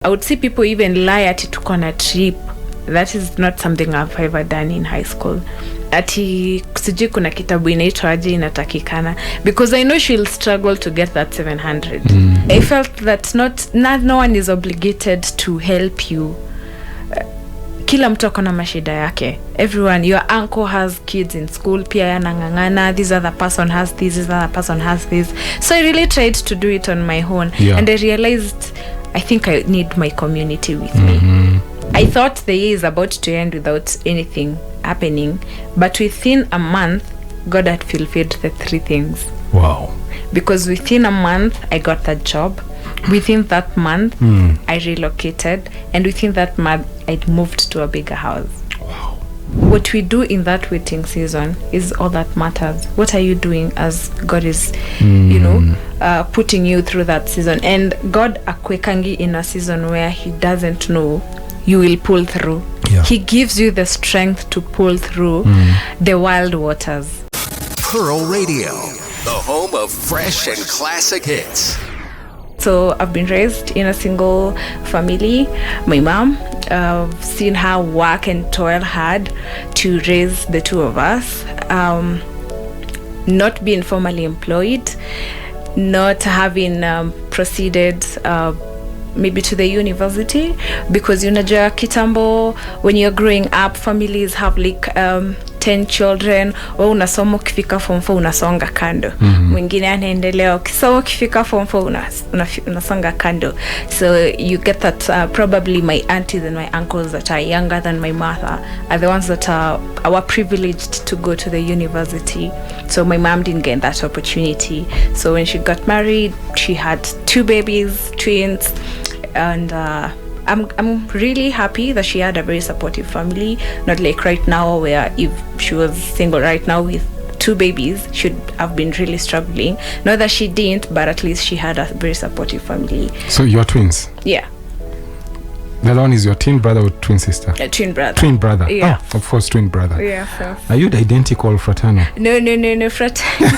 I would see people even lie ati tuko na trip. That is not something I've ever done in high school. Ati sijui kuna kitabu inaitwa aje inatakikana, because I know she'll struggle to get that 700. I felt that no one is obligated to help you. Kila mtu akona mashida yake. Everyone, your uncle has kids in school, pia yanangangana, this other person has this other person has this. So I really tried to do it on my own, and I realized I think I need my community with me. I thought the year is about to end without anything happening, but within a month, God had fulfilled the 3 things. Wow. Because within a month, I got that job. Within that month, I relocated. And within that month, I moved to a bigger house. Wow. What we do in that waiting season is all that matters. What are you doing as God is, putting you through that season? And God akwekangi in a season where he doesn't know you will pull through. Yeah. He gives you the strength to pull through the wild waters. Pearl Radio, the home of fresh and classic hits. So I've been raised in a single family. My mom, I've seen her work and toil hard to raise the 2 of us. Not being formally employed, not having proceeded maybe to the university, because unajua kitambo when you're growing up, families have like 10 children. Wewe unasoma ukifika form 4 unasonga kando, mwingine anaendelea ukisoma ukifika form 4 unasonga kando. So you get that probably my aunties and my uncles that are younger than my mother are the ones that were privileged to go to the university. So my mom didn't get that opportunity. So when she got married, she had 2 babies, twins, and I'm really happy that she had a very supportive family. Not like right now, where if she was single right now with 2 babies, she'd have been really struggling. Not that she didn't, but at least she had a very supportive family. So you're twins? Yeah. The other one is your twin brother or twin sister? Twin brother. Twin brother. Yeah. Oh, of course, twin brother. Yeah. Are you the identical fraternal? No, fraternal.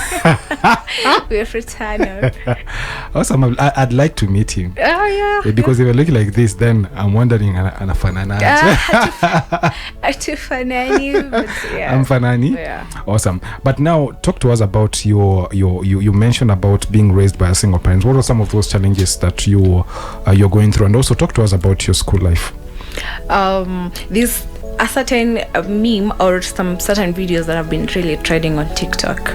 We're fraternal. Awesome. I'd like to meet him. Oh, yeah. Because if I look like this, then I'm wondering, anafanana. Atufanani, but yeah. I'm Fanani. Yeah. Awesome. But now, talk to us about you mentioned about being raised by a single parent. What are some of those challenges that you're going through? And also talk to us about your school life. This a certain meme or some certain videos that have been really trending on TikTok.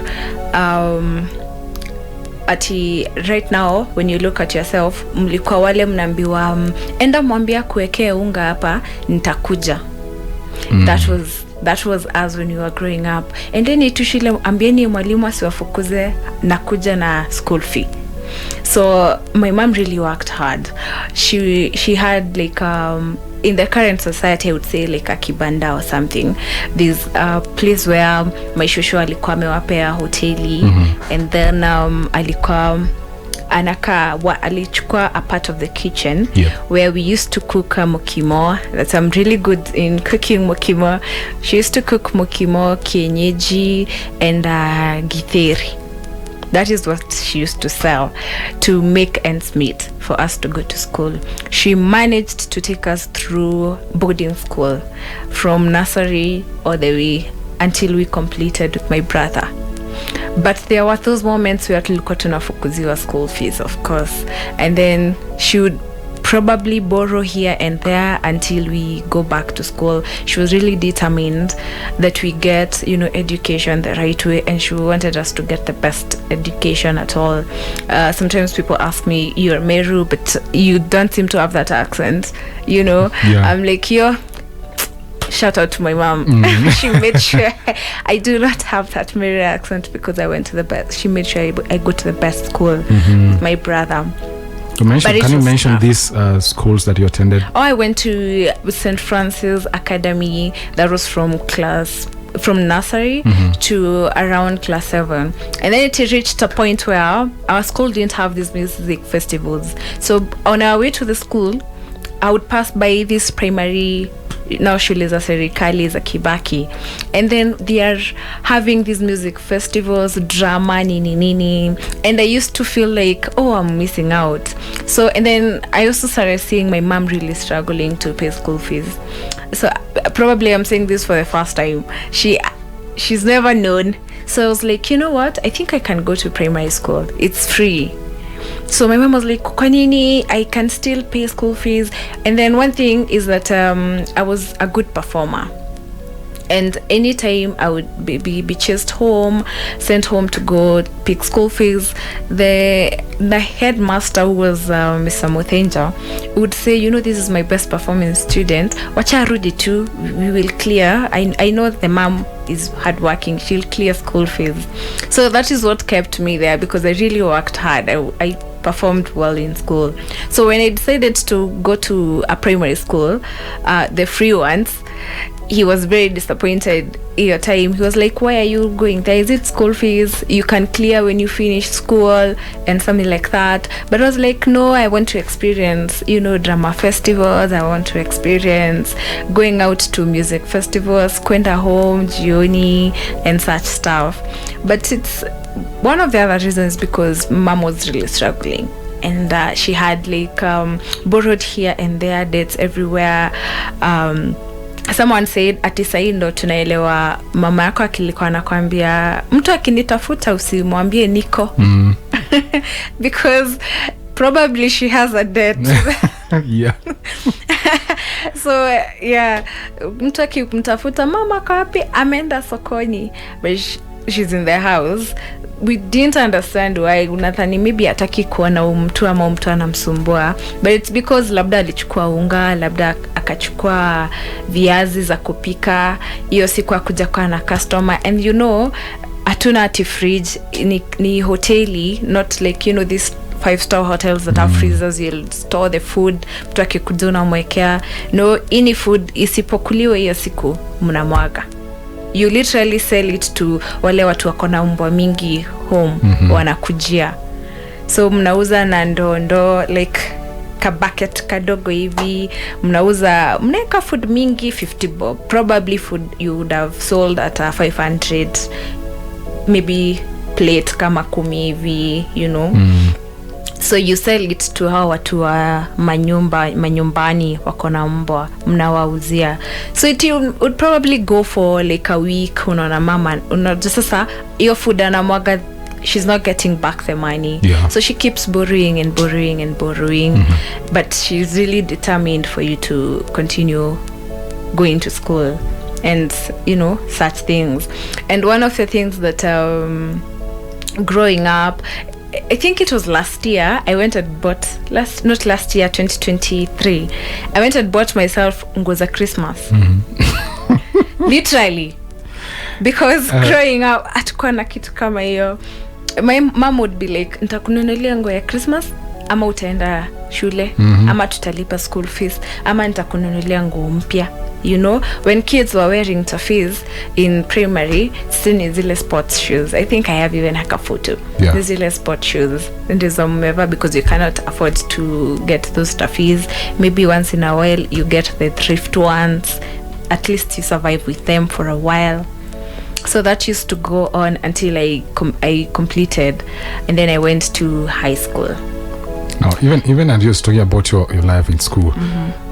Right now, when you look at yourself, mlikuwa wale mnaambiwa enda mwambia kuwekea unga hapa nitakuja. That was us when we were growing up. And then itushile ambieni mwalimu asiwafukuze na kuja na school fee. So my mom really worked hard. She had like in the current society, I would say like a kibanda or something. This place where my shosho alikuwa amewapea hoteli, and then alikuwa alichukua a part of the kitchen where we used to cook mokimo. That I'm really good in cooking mokimo. She used to cook mokimo, kienyeji, and githeri. That is what she used to sell to make ends meet for us to go to school. She managed to take us through boarding school from nursery all the way until we completed with my brother. But there were those moments where tulikuwa tunafukuziwa school fees, of course. And then she would probably borrow here and there until we go back to school. She was really determined that we get, education the right way, and she wanted us to get the best education at all. Sometimes people ask me, you're Meru, but you don't seem to have that accent, I'm like, shout out to my mom. She made sure I do not have that Meru accent because I went to the best. She made sure I go to the best school with my brother. Can you mention these schools that you attended? I went to St. Francis Academy. That was from nursery to around class 7. And then it reached a point where our school didn't have these music festivals. So on our way to the school, I would pass by this primary now shule za serikali za Kibaki, and then they are having these music festivals, drama, nini, and I used to feel like, oh, I'm missing out. So, and then I also started seeing my mom really struggling to pay school fees. So probably I'm saying this for the first time. She's never known. So I was like, you know what, I think I can go to primary school, it's free. So my mom was like, kwa nini, I can still pay school fees. And then one thing is that I was a good performer, and anytime I would be chased home, sent home to go pick school fees, the headmaster, who was Mr. Muthenja, would say, you know, this is my best performing student, wacha rudi tu, we will clear. I know the mom is hardworking, she'll clear school fees. So that is what kept me there, because I really worked hard. I performed well in school. So when I decided to go to a primary school, the free ones, he was very disappointed your time. He was like, why are you going there? Is it school fees? You can clear when you finish school and something like that. But I was like, no, I want to experience, you know, drama festivals. I want to experience going out to music festivals, kwenda home, jioni, and such stuff. But it's one of the other reasons because mom was really struggling. And she had like borrowed here and there, debts everywhere. Someone said ati sahi ndo tunaelewa mama yako akilikuwa anakuambia mtu akinitafuta usimwambie niko. Because probably she has a debt. Yeah. So yeah, mtu akimtafuta mama kwa wapi, ameenda sokoni, but she's in the house. We didn't understand why. Unathani maybe hataki kuona mtu ama mtu anamsumbua, but it's because labda alichukua unga, labda akachukua viazi za kupika, hiyo siku akuja kwa na customer, and you know hatuna ati fridge, ni hoteli, not like, you know, this 5-star hotels that have freezers, you'll store the food, mtu akikuja unamwekea. No, ini food isipokuliwe hiyo siku mnamwaga. You literally sell it to wale watu wako na mbwa mingi home, wanakujia. So mnauza na ndo like ka bucket kadogo hivi, mnaeka food mingi 50 bob. Probably food you would have sold at 500, maybe plate kama 10 hivi, you know. So you sell it to hao watu wa manyumbani wako na mbwa, mnawauzia. So it would probably go for like a week. Unaona mama, sasa hiyo food anamwaga, she's not getting back the money. Yeah. So she keeps borrowing and borrowing and borrowing. But she's really determined for you to continue going to school and, you know, such things. And one of the things that growing up, I think it was last year, I went and bought, not last year, 2023, I went and bought myself nguo za Christmas. Literally. Because growing up, hatukuwa na kitu kama hiyo. My mom would be like, nitakununulia nguo ya Christmas, ama utaenda shule, ama tutalipa school fees, ama nitakununulia nguo mpya. You know, when kids were wearing tafis in primary, sini zile sports shoes. I think I have even a photo. Yeah. Zile sports shoes. And there's because you cannot afford to get those tafis. Maybe once in a while you get the thrift ones. At least you survive with them for a while. So that used to go on until I completed, and then I went to high school. Now, even as you're talking about your life in school,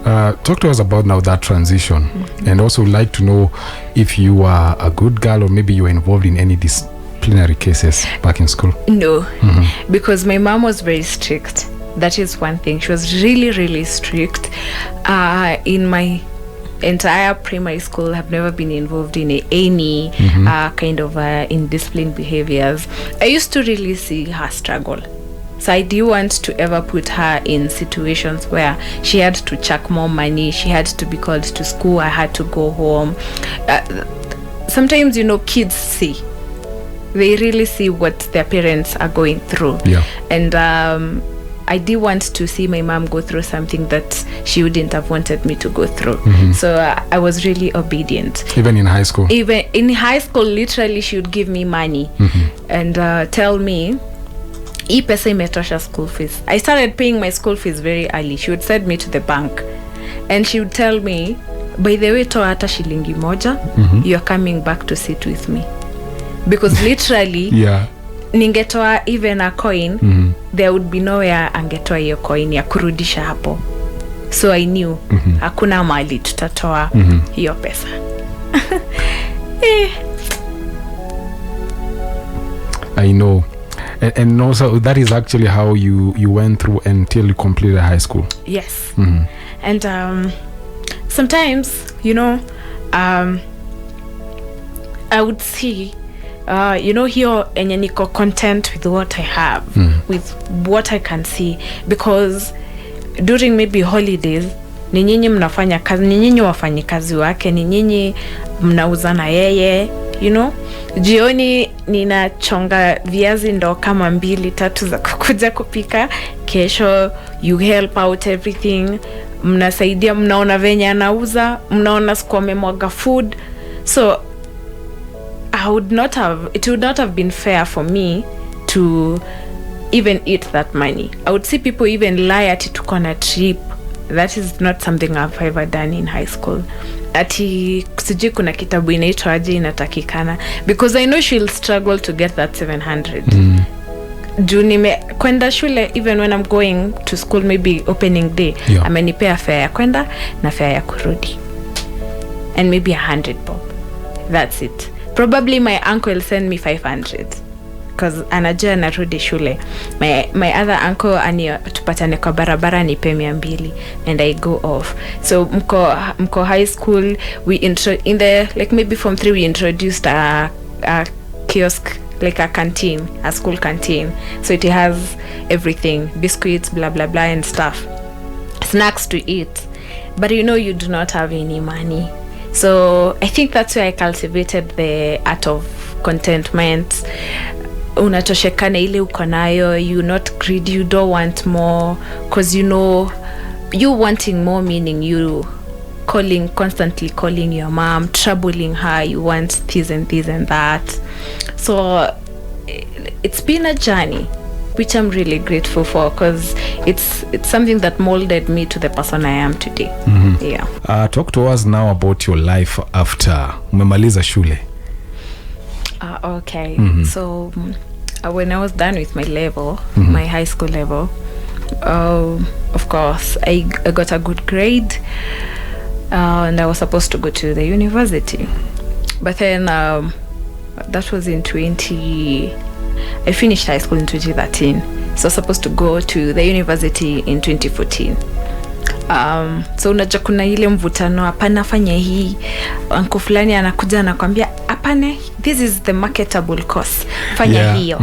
talk to us about now that transition, and also like to know if you are a good girl or maybe you were involved in any disciplinary cases back in school. No, because my mom was very strict. That is one thing. She was really, really strict. In my entire primary school, I've never been involved in any kind of indisciplined behaviors. I used to really see her struggle. So I didn't want to ever put her in situations where she had to chuck more money, she had to be called to school, I had to go home. Sometimes, you know, kids see. They really see what their parents are going through. Yeah. And I didn't want to see my mom go through something that she wouldn't have wanted me to go through. So I was really obedient. Even in high school? Even in high school, literally, she would give me money and tell me, hii pesa imetosha school fees. I started paying my school fees very early. She would send me to the bank and she would tell me, by the way toa hata shilingi moja, you are coming back to sit with me, because literally ningetoa even a coin, there would be nowhere angetoa hiyo coin ya kurudisha hapo. So I knew hakuna mali tutatoa hiyo pesa. I know. And also that is actually how you went through until you completed high school. Yes. And sometimes, you know, I would see you know, hiyo enye niko content with what I have, with what I can see, because during maybe holidays ni nyinyi mnafanya kazi, ni nyinyi wafanyikazi wake, ni nyinyi mnauzana yeye, you know. Jioni ninachonga viazi ndo kama 2-3 za kukuja kupika, kesho you help out everything, mnasaidia, mnaona venye anauza, mnaona siku amemwaga food. So it would not have been fair for me to even eat that money. I would see people even lie at it on a trip. That is not something I've ever done in high school. Ati sijui kuna kitabu inaitwa aje inatakikana, because I know she'll struggle to get that 700. Juu kwenda shule, even when I'm going to school, maybe opening day, amenipea fare ya kwenda na fare ya kurudi, and maybe 100 bob. That's it. Probably my uncle will send me 500 because anajua narudi shule. My other uncle tupatane kwa barabara nipe 200 and I go off. So mko high school, in the like maybe from 3 we introduced a kiosk, like a canteen, a school canteen. So it has everything, biscuits, blah blah blah and stuff, snacks to eat. But you know, you do not have any money. So I think that's where I cultivated the art of contentment. Unatoshekana ile uko nayo, you not greedy, you don't want more, because you know, you wanting more meaning you constantly calling your mom, troubling her, you want this and this and that. So it's been a journey, which I'm really grateful for, because it's something that molded me to the person I am today. Yeah. Talk to us now about your life after umemaliza shule. Okay. So when I was done with my level, my high school level, of course I got a good grade, and I was supposed to go to the university. But then that was in I finished high school in 2013, so I was supposed to go to the university in 2014. So unajua kuna ile mvutano, hapana fanya hii, uncle fulani anakuja anakuambia hapana, this is the marketable course, fanya hiyo.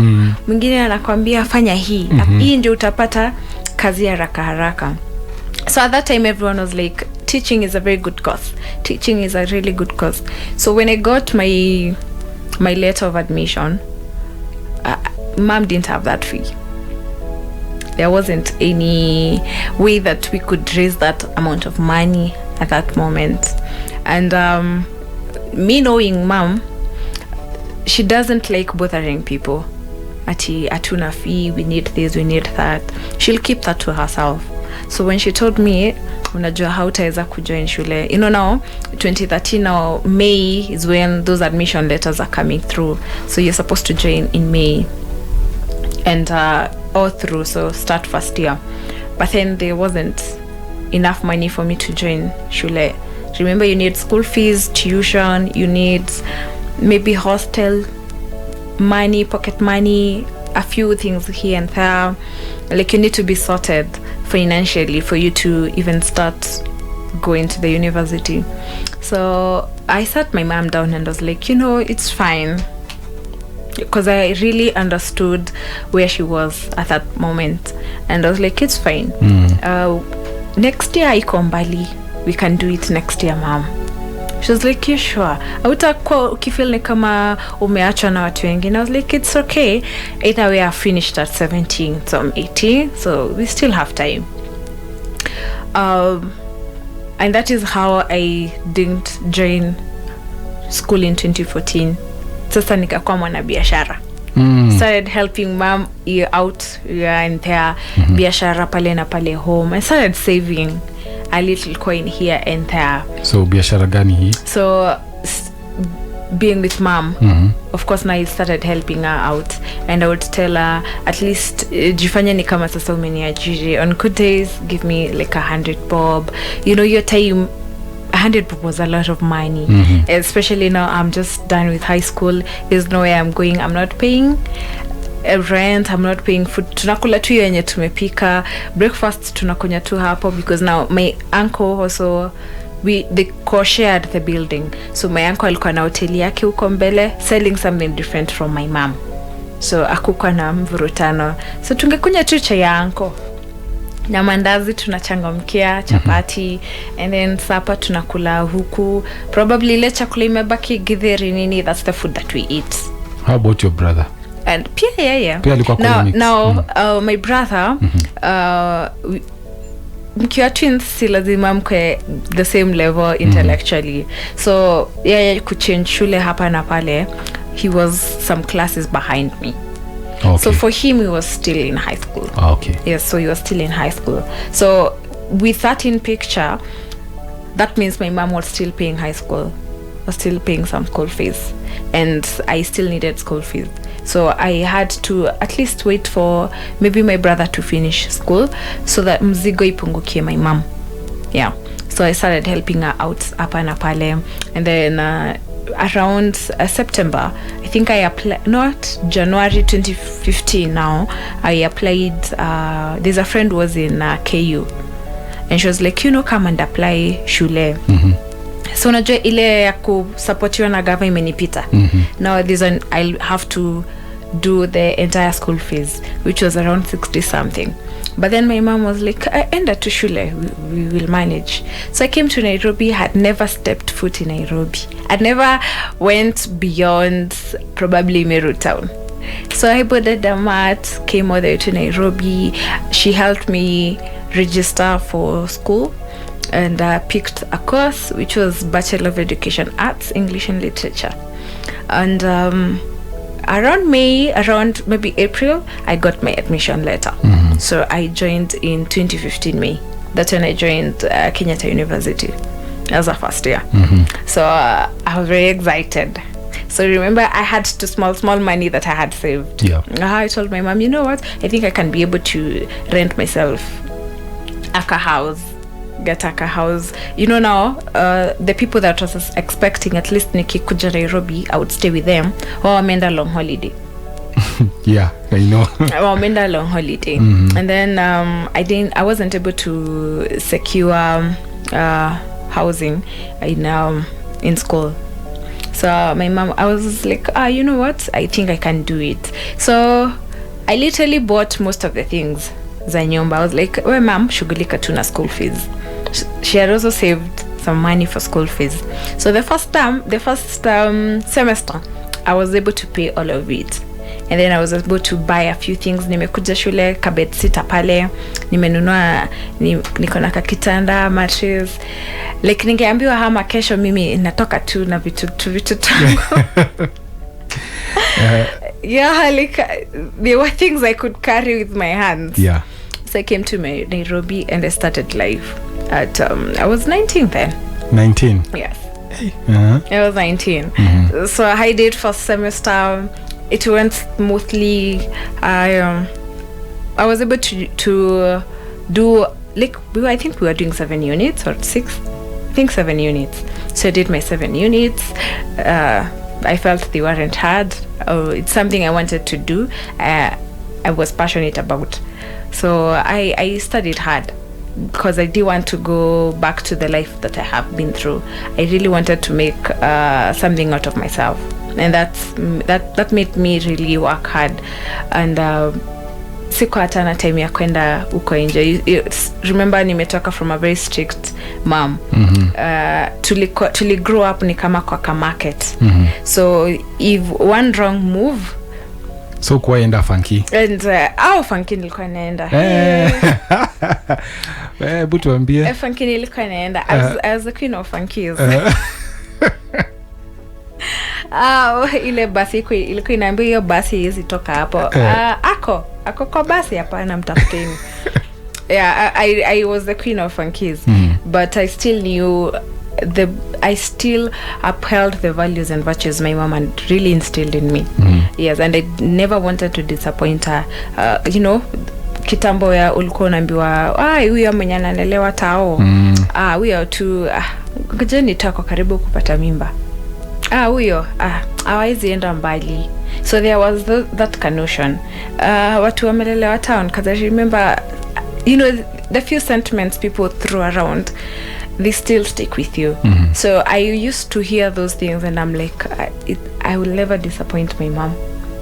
Mwingine anakuambia fanya hii, hii ndio utapata kazi haraka. So at that time everyone was like, teaching is a very good course, teaching is a really good course. So when I got my letter of admission, mom didn't have that fee. There wasn't any way that we could raise that amount of money at that moment. And me knowing mom, she doesn't like bothering people. Ati atuna fee, we need this, we need that. She'll keep that to herself. So when she told me, unajua hautaweza kujoin shule, you know, now 2013 now May is when those admission letters are coming through, so you're supposed to join in May and all through, so start first year. But then there wasn't enough money for me to join shule. Remember, you need school fees, tuition, you need maybe hostel money, pocket money, a few things here and there. Like, you need to be sorted financially for you to even start going to the university. So I sat my mom down and was like, you know, it's fine, because I really understood where she was at that moment, and I was like, it's fine. Next year iko mbali, we can do it next year, mom. She was like, you sure? Hautakuwa ukifeel ni kama umeachwa na watu wengine. I was like, it's okay, either way I finished at 17, so I'm 18, so we still have time. And that is how I didn't join school in 2014. Sasa nikakuwa mwana biashara. Started helping mom out and there, biashara pale na pale home. I started saving. a little coin here and there. So biashara gani hii? So being with mom, of course now I started helping her out, and I would tell her at least jifanya ni kama sasa umeniajiri. On good days give me like 100 bob. You know, your time 100 bob was a lot of money, especially now I'm just done with high school. There's nowhere I'm going. I'm not paying rent, I'm not paying food. Tunakula tu yenye tumepika, breakfast tunakunya tu hapo, because now my uncle also, they co-shared the building. So my uncle alikuwa na hoteli yake huko mbele, selling something different from my mom. So akukuwa na mvurutano. So tungekunya tu cha ya uncle na mandazi tunachangamkia, chapati, and then supper tunakula huku. Probably ile chakula imebaki githeri nini, that's the food that we eat. How about your brother? And pia now my brother, mkiwa twins si lazima mkwe the same level intellectually. So kuchange shule hapa na pale, he was some classes behind me. Okay. So for him, he was still in high school. Okay. Yes, so he was still in high school. So with that in picture, that means my mom was still paying high school, was still paying some school fees, and I still needed school fees. So I had to at least wait for maybe my brother to finish school so that mzigo ipungukie my mom. Yeah. So I started helping her out hapa na pale, and then around September, I think I applied, not January 2015 now, I applied, there's a friend who was in KU, and she was like, you know, come and apply shule. So najua ile ya kusapotiwa na gava imenipita. Now I'll have to do the entire school fees, which was around 60 something. But then my mom was like, enda to shule, we will manage. So I came to Nairobi, had never stepped foot in Nairobi. I'd never went beyond probably Meru town. So I boarded the mat, came all the way to Nairobi. She helped me register for school, and picked a course which was Bachelor of Education Arts, English and Literature. And around maybe April, I got my admission letter. So I joined in 2015 May. That's when I joined Kenyatta University as a first year. So I was very excited. So remember, I had to small money that I had saved. Yeah. I told my mom, you know what, I think I can be able to rent myself a house. Get a house. You know, now the people that was expecting at least nikikuja Nairobi, I would stay with them, or wameenda long holiday. Yeah, I know. Wameenda long holiday. And then I wasn't able to secure housing in school. So my mom, I was like, you know what, I think I can do it. So I literally bought most of the things za nyumba. I was like, we mom, shughulika tu na school fees. She had also saved some money for school fees. So the first semester, I was able to pay all of it. And then I was able to buy a few things. Nimekuja shule, kabed sita pale, nimenunua, niko na kakitanda, mattress. Like ningeambiwa hama kesho mimi natoka tu na vitu tangu. Yeah, like there were things I could carry with my hands. Yeah. So I came to Nairobi and I started life at I was 19 then. 19. Yes. Hey. I was 19. So I did first semester. It went smoothly. I was able to do like I think we were doing 7 units or 6. I think 7 units. So I did my 7 units. I felt they weren't hard. It's something I wanted to do. I was passionate about. So I studied hard because I did want to go back to the life that I have been through. I really wanted to make something out of myself, and that made me really work hard. And siku hata na time ya kwenda uko nje. Remember, nimetoka from a very strict mom. Tuli grow up ni kama kwa market. So if one wrong move, so kwa enda funky. And funky nilikuwa naenda. Butu ambie. Funky nilikuwa naenda. I was the queen of funkies. Ile basi ilikuwa inaambia hiyo basi hizi toka hapo. Ako kwa basi hapa na mtafuteni. Yeah, I was the queen of funkies. but I still knew I still upheld the values and virtues my mom had really instilled in me. Yes, and I never wanted to disappoint her. Kitambo ya ulikuwa unaambiwa huyo mwenye ananelewa tao, huyo tu ngojeni tako karibu kupata mimba, huyo hawezi enda mbali. So there was that notion. Watu wamelelewa town, because I remember the few sentiments people throw around, they still stick with you. So I used to hear those things and I'm like, I will never disappoint my mom.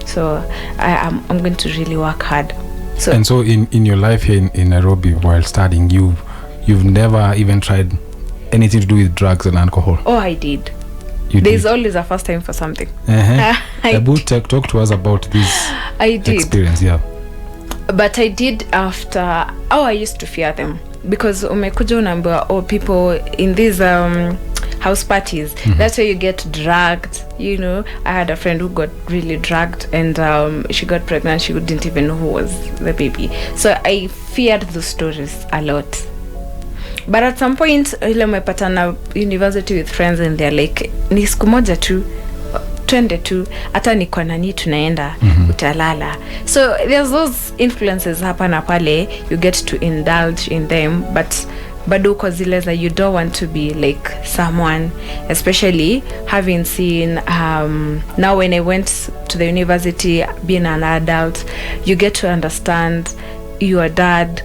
So I'm going to really work hard. So in your life here in Nairobi while studying, you've never even tried anything to do with drugs and alcohol? Oh, I did. There's always a first time for something. Talk to us about this experience. Yeah. But I did after. I used to fear them because umekuja unaambiwa people in these house parties, that's where you get dragged. I had a friend who got really dragged and she got pregnant. She didn't even know who was the baby. So I feared those stories a lot. But at some point ile umepatana university with friends and they're like, ni siku moja tu, twende tu, hata niko nani tunaenda, utalala. So there's those influences hapa na pale, you get to indulge in them, but bado uko zile za you don't want to be like someone, especially having seen now when I went to the university, being an adult, you get to understand your dad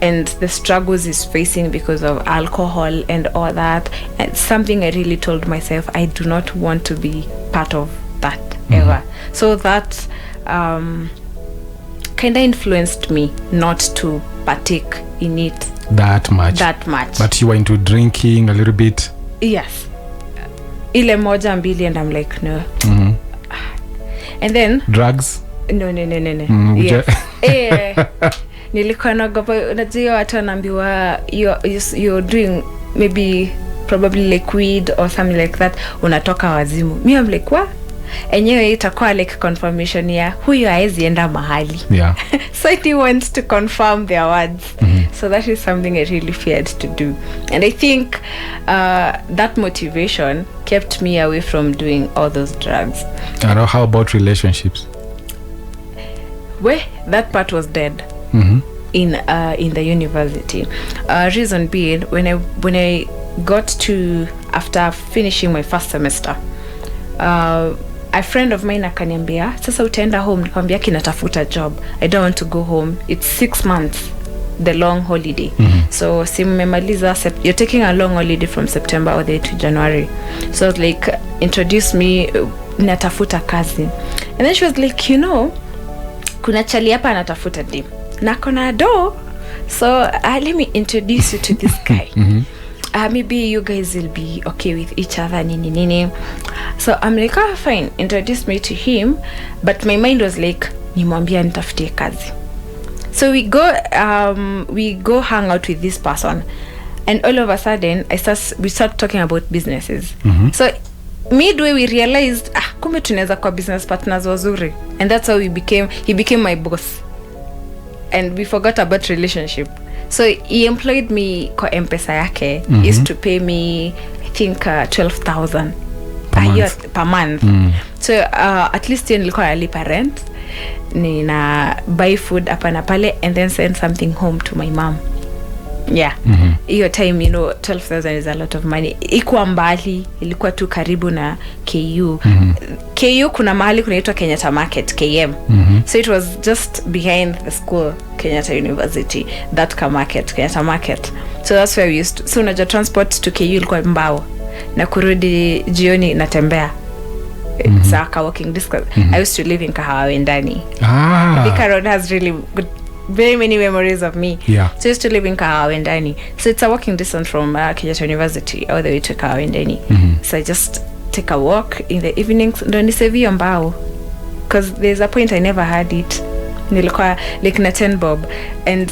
and the struggles he's facing because of alcohol and all that. And something I really told myself, I do not want to be part of that ever. So that kind of influenced me not to partake in it that much. But you were into drinking a little bit? Yes. Ile moja mbili and I'm like, no. And then drugs? No. Yes. Nilikuwa naogopa, unajua watu wanaambiwa you're doing maybe probably like weed or something like that, unatoka wazimu. Me I'm like, what? Enyewe itakuwa like confirmation ya huyu haezi enda mahali. Yeah. So I went to confirm their words. So that is something I really feared to do. And I think that motivation kept me away from doing all those drugs. And how about relationships? Well, that part was dead. In the university. Reason being, when I got to, after finishing my first semester, a friend of mine akaniambia, sasa utaenda home. Nikamwambia kinatafuta job, I don't want to go home, it's 6 months, the long holiday. So simemaliza, you're taking a long holiday from September all the way to January. So I was like, introduce me, natafuta kazi. And then she was like, kuna chali hapa anatafuta dim na kona do, so let me introduce you to this guy. Maybe you guys will be okay with each other, nini. So I'm like, fine, introduce me to him. But my mind was like, nimwambia nitafutie kazi. So we go hang out with this person, and all of a sudden we start talking about businesses. So midway we realized kumbe tunaweza kwa business partners wazuri, and that's how he became my boss. And we forgot about relationship. So he employed me kwa M-Pesa yake. He used to pay me, I think 12,000 per month. So at least nilikuwa nalipa rent, nina buy food hapa na pale, and then send something home to my mom. Yeah. Hiyo time 12,000 is a lot of money. Ikuwa mbali, ilikuwa tu karibu na KU. KU kuna mahali kunaitwa Kenyatta Market, KM. So it was just behind the school, Kenyatta University, that Kenyatta Market. So that's where we used to, so unajua transport to KU ilikuwa mbao, na kurudi jioni natembea. It's a walking distance. I used to live in Kahawa Wendani. Thika Road has really good, very many memories of me. Yeah. So I used to live in Kahawa Wendani. So it's a walking distance from Kenyatta University all the way to Kahawa Wendani. So I just take a walk in the evenings. Ndo nisevio mbao. Because there's a point I never had it. Nilikuwa like na 10 bob. And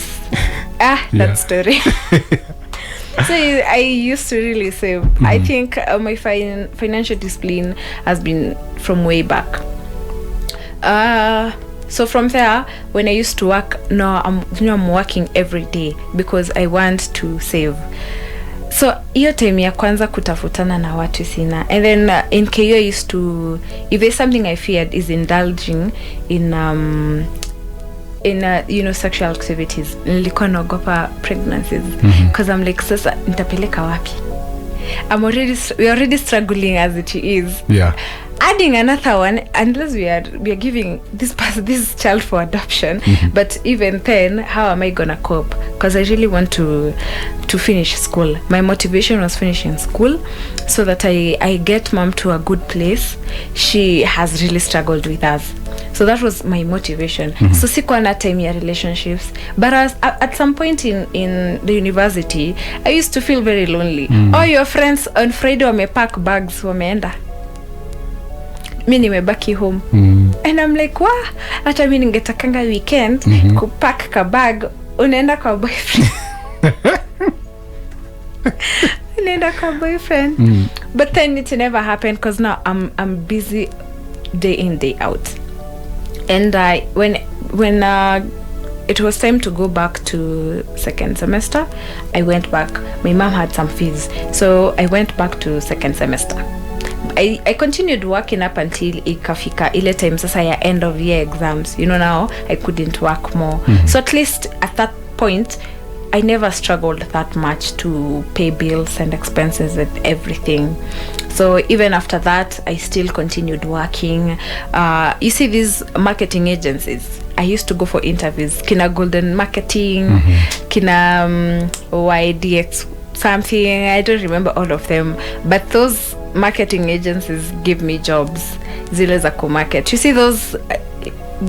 that story. So I used to really save. I think my financial discipline has been from way back. So from there, when I used to work, I'm working every day because I want to save. So hiyo time ya kwanza kutafutana na watu sina. And then in KU I used to, if there's something I feared is indulging in you know, sexual activities. Nilikuwa naogopa pregnancies because I'm like, sasa nitapeleka wapi? We're already struggling as it is. Yeah. Adding another one, unless we are giving this child for adoption, but even then, how am I gonna cope? Because I really want to finish school. My motivation was finishing school so that I get mom to a good place. She has really struggled with us, so that was my motivation. So sikuwa na time ya relationships, but at some point in the university I used to feel very lonely. All your friends on Friday wamepack bags wameenda, mi nimebaki home. And I'm like, wah, hata mi ningetakanga weekend kupack ka bag, unaenda kwa boyfriend. Unaenda kwa boyfriend. But then it never happened because now I'm busy day in, day out. And when it was time to go back to second semester, I went back. My mom had some fees, so I went back to second semester. I continued working up until ikafika ile time sasa ya end of year exams. You know, now I couldn't work more. So at least at that point I never struggled that much to pay bills and expenses and everything. So even after that I still continued working. You see these marketing agencies, I used to go for interviews. Kina Golden Marketing, kina YDX something, I don't remember all of them, but those marketing agencies give me jobs. Zile za ku-market. You see those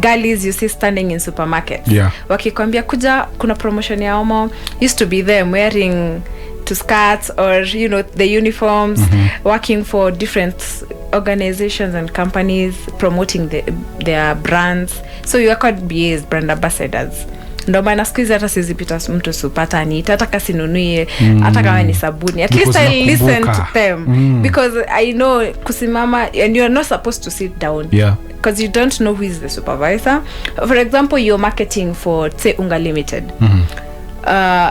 girlies you see standing in supermarkets. Yeah. Wakikwambia kuja kuna promotion ya Omo, used to be them wearing to skirts or, you know, the uniforms, working for different organizations and companies, promoting their brands. So you are called BAs, brand ambassadors. Ndo maana siku hizi hata sizipita mtu supata aniita hata kasinunue hata kama ni sabuni, at least I listen to them because I know kusimama, and you're not supposed to sit down because you don't know who is the supervisor. For example, you're marketing for say Unga Limited.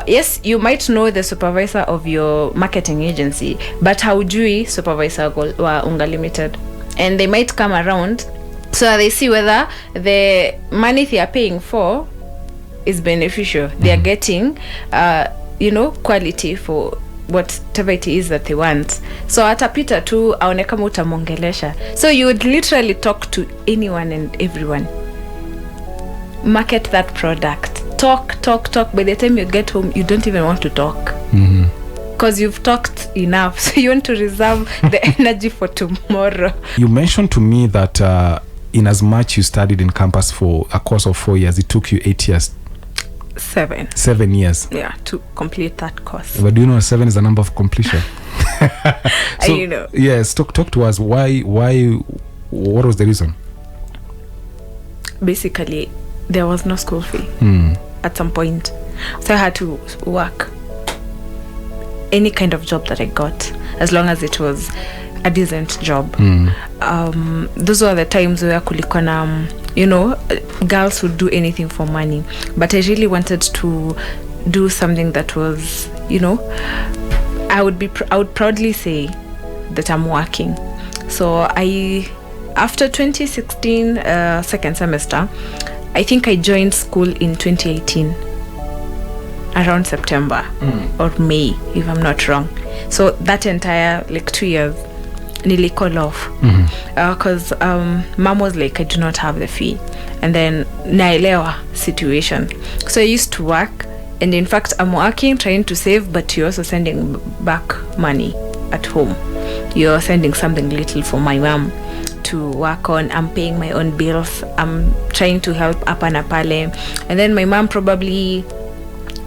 Yes, you might know the supervisor of your marketing agency, but haujui supervisor wa Unga Limited, and they might come around so they see whether the money they are paying for is beneficial. They are getting you know, quality for whatever it is that they want. So atapita tu aone kama utamongelesha. So you would literally talk to anyone and everyone, market that product, talk. By the time you get home you don't even want to talk because you've talked enough, so you want to reserve the energy for tomorrow. You mentioned to me that in as much you studied in campus for a course of 4 years, it took you 8 years. 7 years. Yeah, to complete that course. But do you know 7 is a number of completion? So, you know. Yes, talk to us. Why? What was the reason? Basically, there was no school fee at some point, so I had to work any kind of job that I got, as long as it was a decent job. Those were the times where kulikuwa na, you know, girls would do anything for money, but I really wanted to do something that was, you know, I would proudly say that I'm working. So after 2016 second semester, I think I joined school in 2018 around September or May, if I'm not wrong. So that entire 2 years nearly call off because mom was like, I do not have the fee, and then naelewa situation. So I used to work, and in fact I'm working, trying to save, but you're also sending back money at home. You're sending something little for my mom to work on. I'm paying my own bills. I'm trying to help hapa na pale, and then my mom probably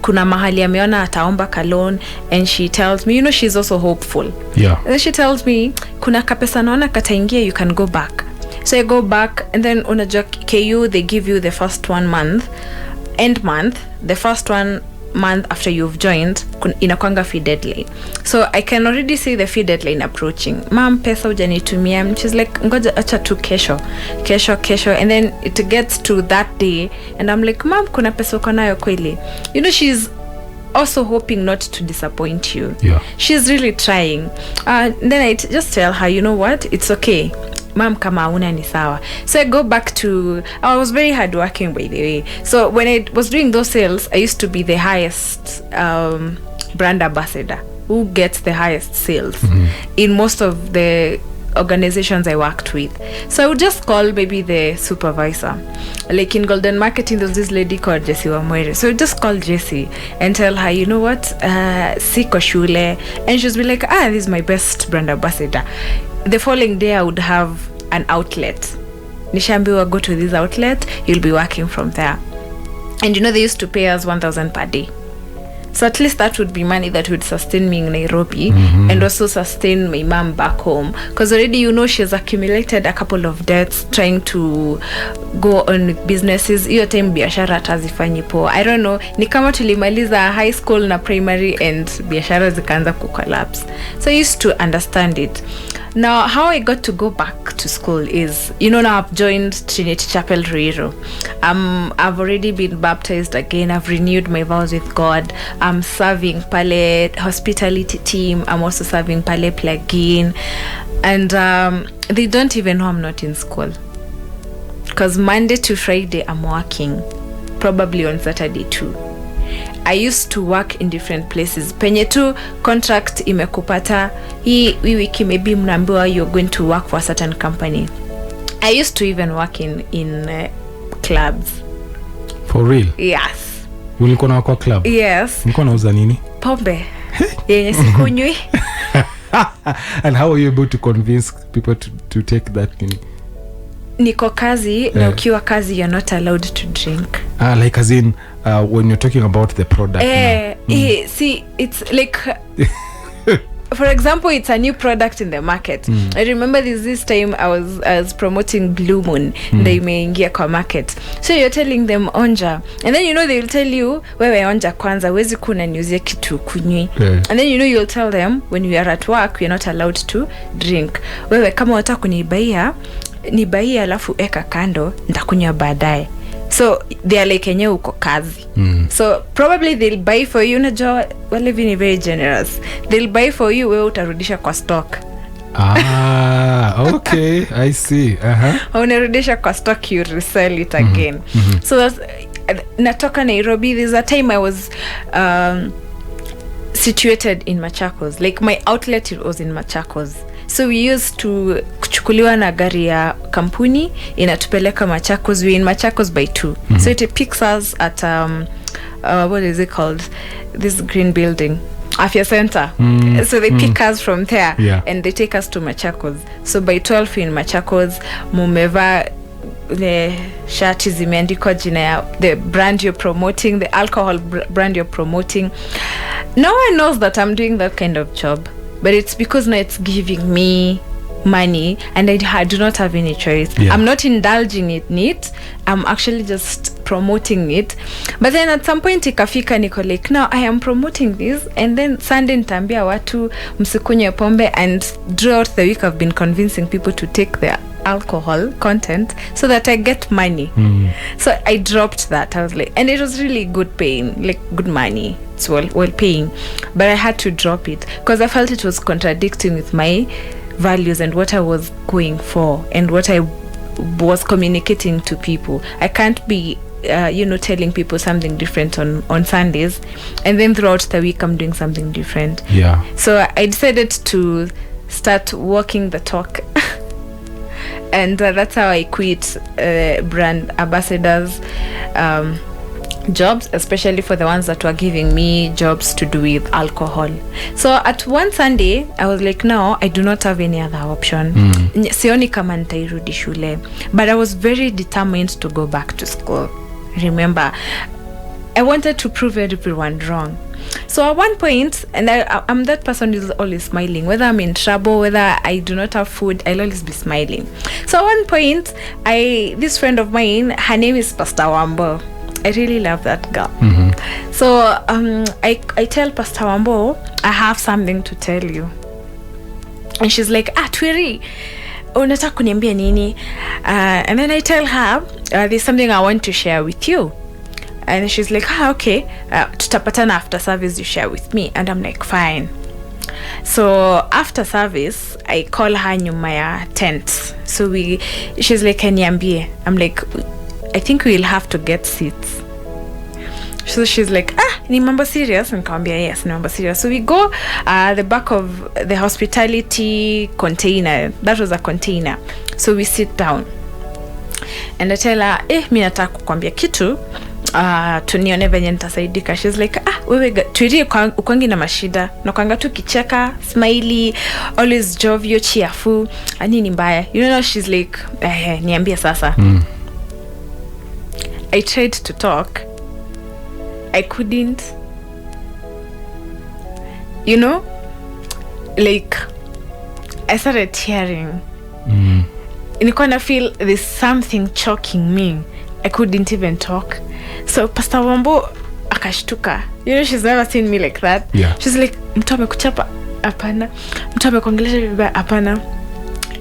kuna mahali ameona ataomba ka loan, and she tells me, you know, she's also hopeful. Yeah. And then she tells me kuna kapesa naona kataingia, you can go back. So I go back, and then unajua KU they give you the first 1 month, end month, the first 1 month after you've joined inakwanga fee deadline. So I can already see the fee deadline approaching. Mom, pesa hujanitumia. She's like, ngoja acha tu kesho, and then it gets to that day and I'm like, Mom, kuna pesa uko nayo kweli? You know, she's also hoping not to disappoint you. Yeah. She's really trying. Then I just tell her, you know what, it's okay, mom, kama una ni sawa. So I go back to, I was very hardworking, by the way. So when I was doing those sales, I used to be the highest brand ambassador who gets the highest sales in most of the organizations I worked with. So I would just call maybe the supervisor. Like in Golden Marketing, there's this lady called Jessie Wamwere. So I would just call Jessie and tell her, you know what, siko shule. And she'd be like, this is my best brand ambassador. The following day I would have an outlet. Nishambiwa, go to this outlet, you'll be working from there. And you know, they used to pay us 1,000 per day. So at least that would be money that would sustain me in Nairobi and also sustain my mom back home. Because already, you know, she's accumulated a couple of debts trying to go on with businesses. Hiyo time biashara tazifanyi po. I don't know. Ni kama tulimaliza high school na primary and biashara zikaanza kucollapse. So I used to understand it. Now, how I got to go back to school is, you know, now I've joined Trinity Chapel Ruiru. I've already been baptized again. I've renewed my vows with God. I'm serving Pale hospitality team. I'm also serving Pale plugin. And they don't even know I'm not in school. Because Monday to Friday, I'm working. Probably on Saturday too. I used to work in different places. Penye tu contract imekupata, hii wiki maybe mnaambiwa you're going to work for a certain company. I used to even work in clubs. For real? Yes. Ulikuwa na kwa club? Yes. Ulikuwa nauza nini? Pombe. Yenye sikunywi. And how were you able to convince people to take that thing? Niko kazi, na ukiwa kazi you're not allowed to drink. Like as in when you're talking about the product. See, it's like for example, it's a new product in the market. I remember this time I was promoting Blue Moon, ndio imeingia kwa market. So you're telling them onja, and then you know they'll tell you wewe onja kwanza, wezi kuna niuzie kitu kunywi. And then you know you'll tell them when we are at work we're not allowed to drink. Wewe kama unataka kunibaia, nibaia alafu eka kando, nitakunywa baadaye. So they are like enye uko kazi. So probably they'll buy for you. Unajua wale vini very generous. They'll buy for you, wewe utarudisha kwa stock. Okay, I see. Unarudisha kwa stock, you resell it again. So that's, natoka Nairobi. There's a time I was situated in Machakos. Like my outlet was in Machakos. So we used to kuchukuliwa na gari ya kampuni inatupeleka Machakos. We're in Machakos by 2. So it picks us at what is it called, this green building, Afya Center. So they pick us from there and they take us to Machakos. So by 12 in Machakos, mumeva the shati zimeandikwa jina ya the brand you're promoting, the alcohol brand you're promoting. No one knows that I'm doing that kind of job, but it's because now it's giving me money and I do not have any choice. I'm not indulging in it. I'm actually just promoting it. But then at some point ikafika niko like, now I am promoting this, and then Sunday nitambia watu msikunywe pombe, and throughout the week I've been convincing people to take the alcohol content so that I get money. So I dropped that. I was like, and it was really good paying, like good money. It's well paying, but I had to drop it because I felt it was contradicting with my values and what I was going for and what I was communicating to people. I can't be telling people something different on Sundays and then throughout the week I'm doing something different. So I decided to start walking the talk. And that's how I quit brand ambassadors jobs, especially for the ones that were giving me jobs to do with alcohol. So at one Sunday I was like, no, I do not have any other option. Sioni kama nitairudi shule, but I was very determined to go back to school. Remember, I wanted to prove everyone wrong. So at one point, and I'm that person who's always smiling, whether I'm in trouble, whether I do not have food, I'll always be smiling. So at one point, this friend of mine, her name is Pastor Wambo. I really love that girl. So I tell Pastor Wambo, I have something to tell you. And she's like, Twiri, unataka kuniambia nini? And then I tell her, there's something I want to share with you. And she's like, okay, tutapatana after service, you share with me. And I'm like, fine. So after service, I call her nyuma ya tent. So she's like, niambie. I'm like, I think we'll have to get seats. So she's like, ni mambo serious? Nikamwambia, yes, ni mambo serious. So we go the back of the hospitality container. That was a container. So we sit down. And I tell her, mi nataka kukwambia kitu. Tunione venye nitasaidika. She's like, wewe tuirie ukwangi na mashida. Nakwanga tu kicheka, smiley, always jovial, cheerful. Nini mbaya? You know, she's like, niambie sasa. I tried to talk. I couldn't. You know? Like, I started tearing. Nilikuwa na feel there's something choking me. I couldn't even talk. So Pastor Wambo akashtuka. You know, she's never seen me like that. Yeah. She's like, mtu amekuchapa? Hapana. Mtu amekuongelesha vibaya? Hapana.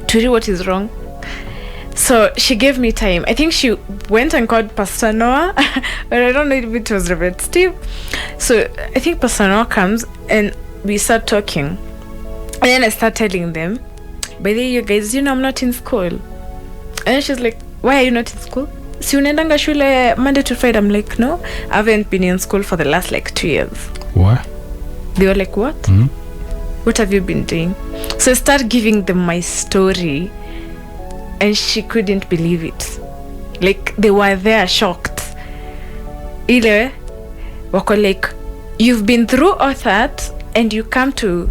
Turi, what is wrong? So she gave me time. I think she went and called Pastor Noah. But I don't know if it was Reverend Steve. So I think Pastor Noah comes and we start talking. And then I start telling them, by the way, you guys, you know, I'm not in school. And then she's like, why are you not in school? Si unaendanga shule Monday to Friday? I'm like, no, I haven't been in school for the last 2 years. What? They were like, what? What have you been doing? So I start giving them my story. And she couldn't believe it. Like, they were there shocked. Ile wako like, you've been through all that and you come to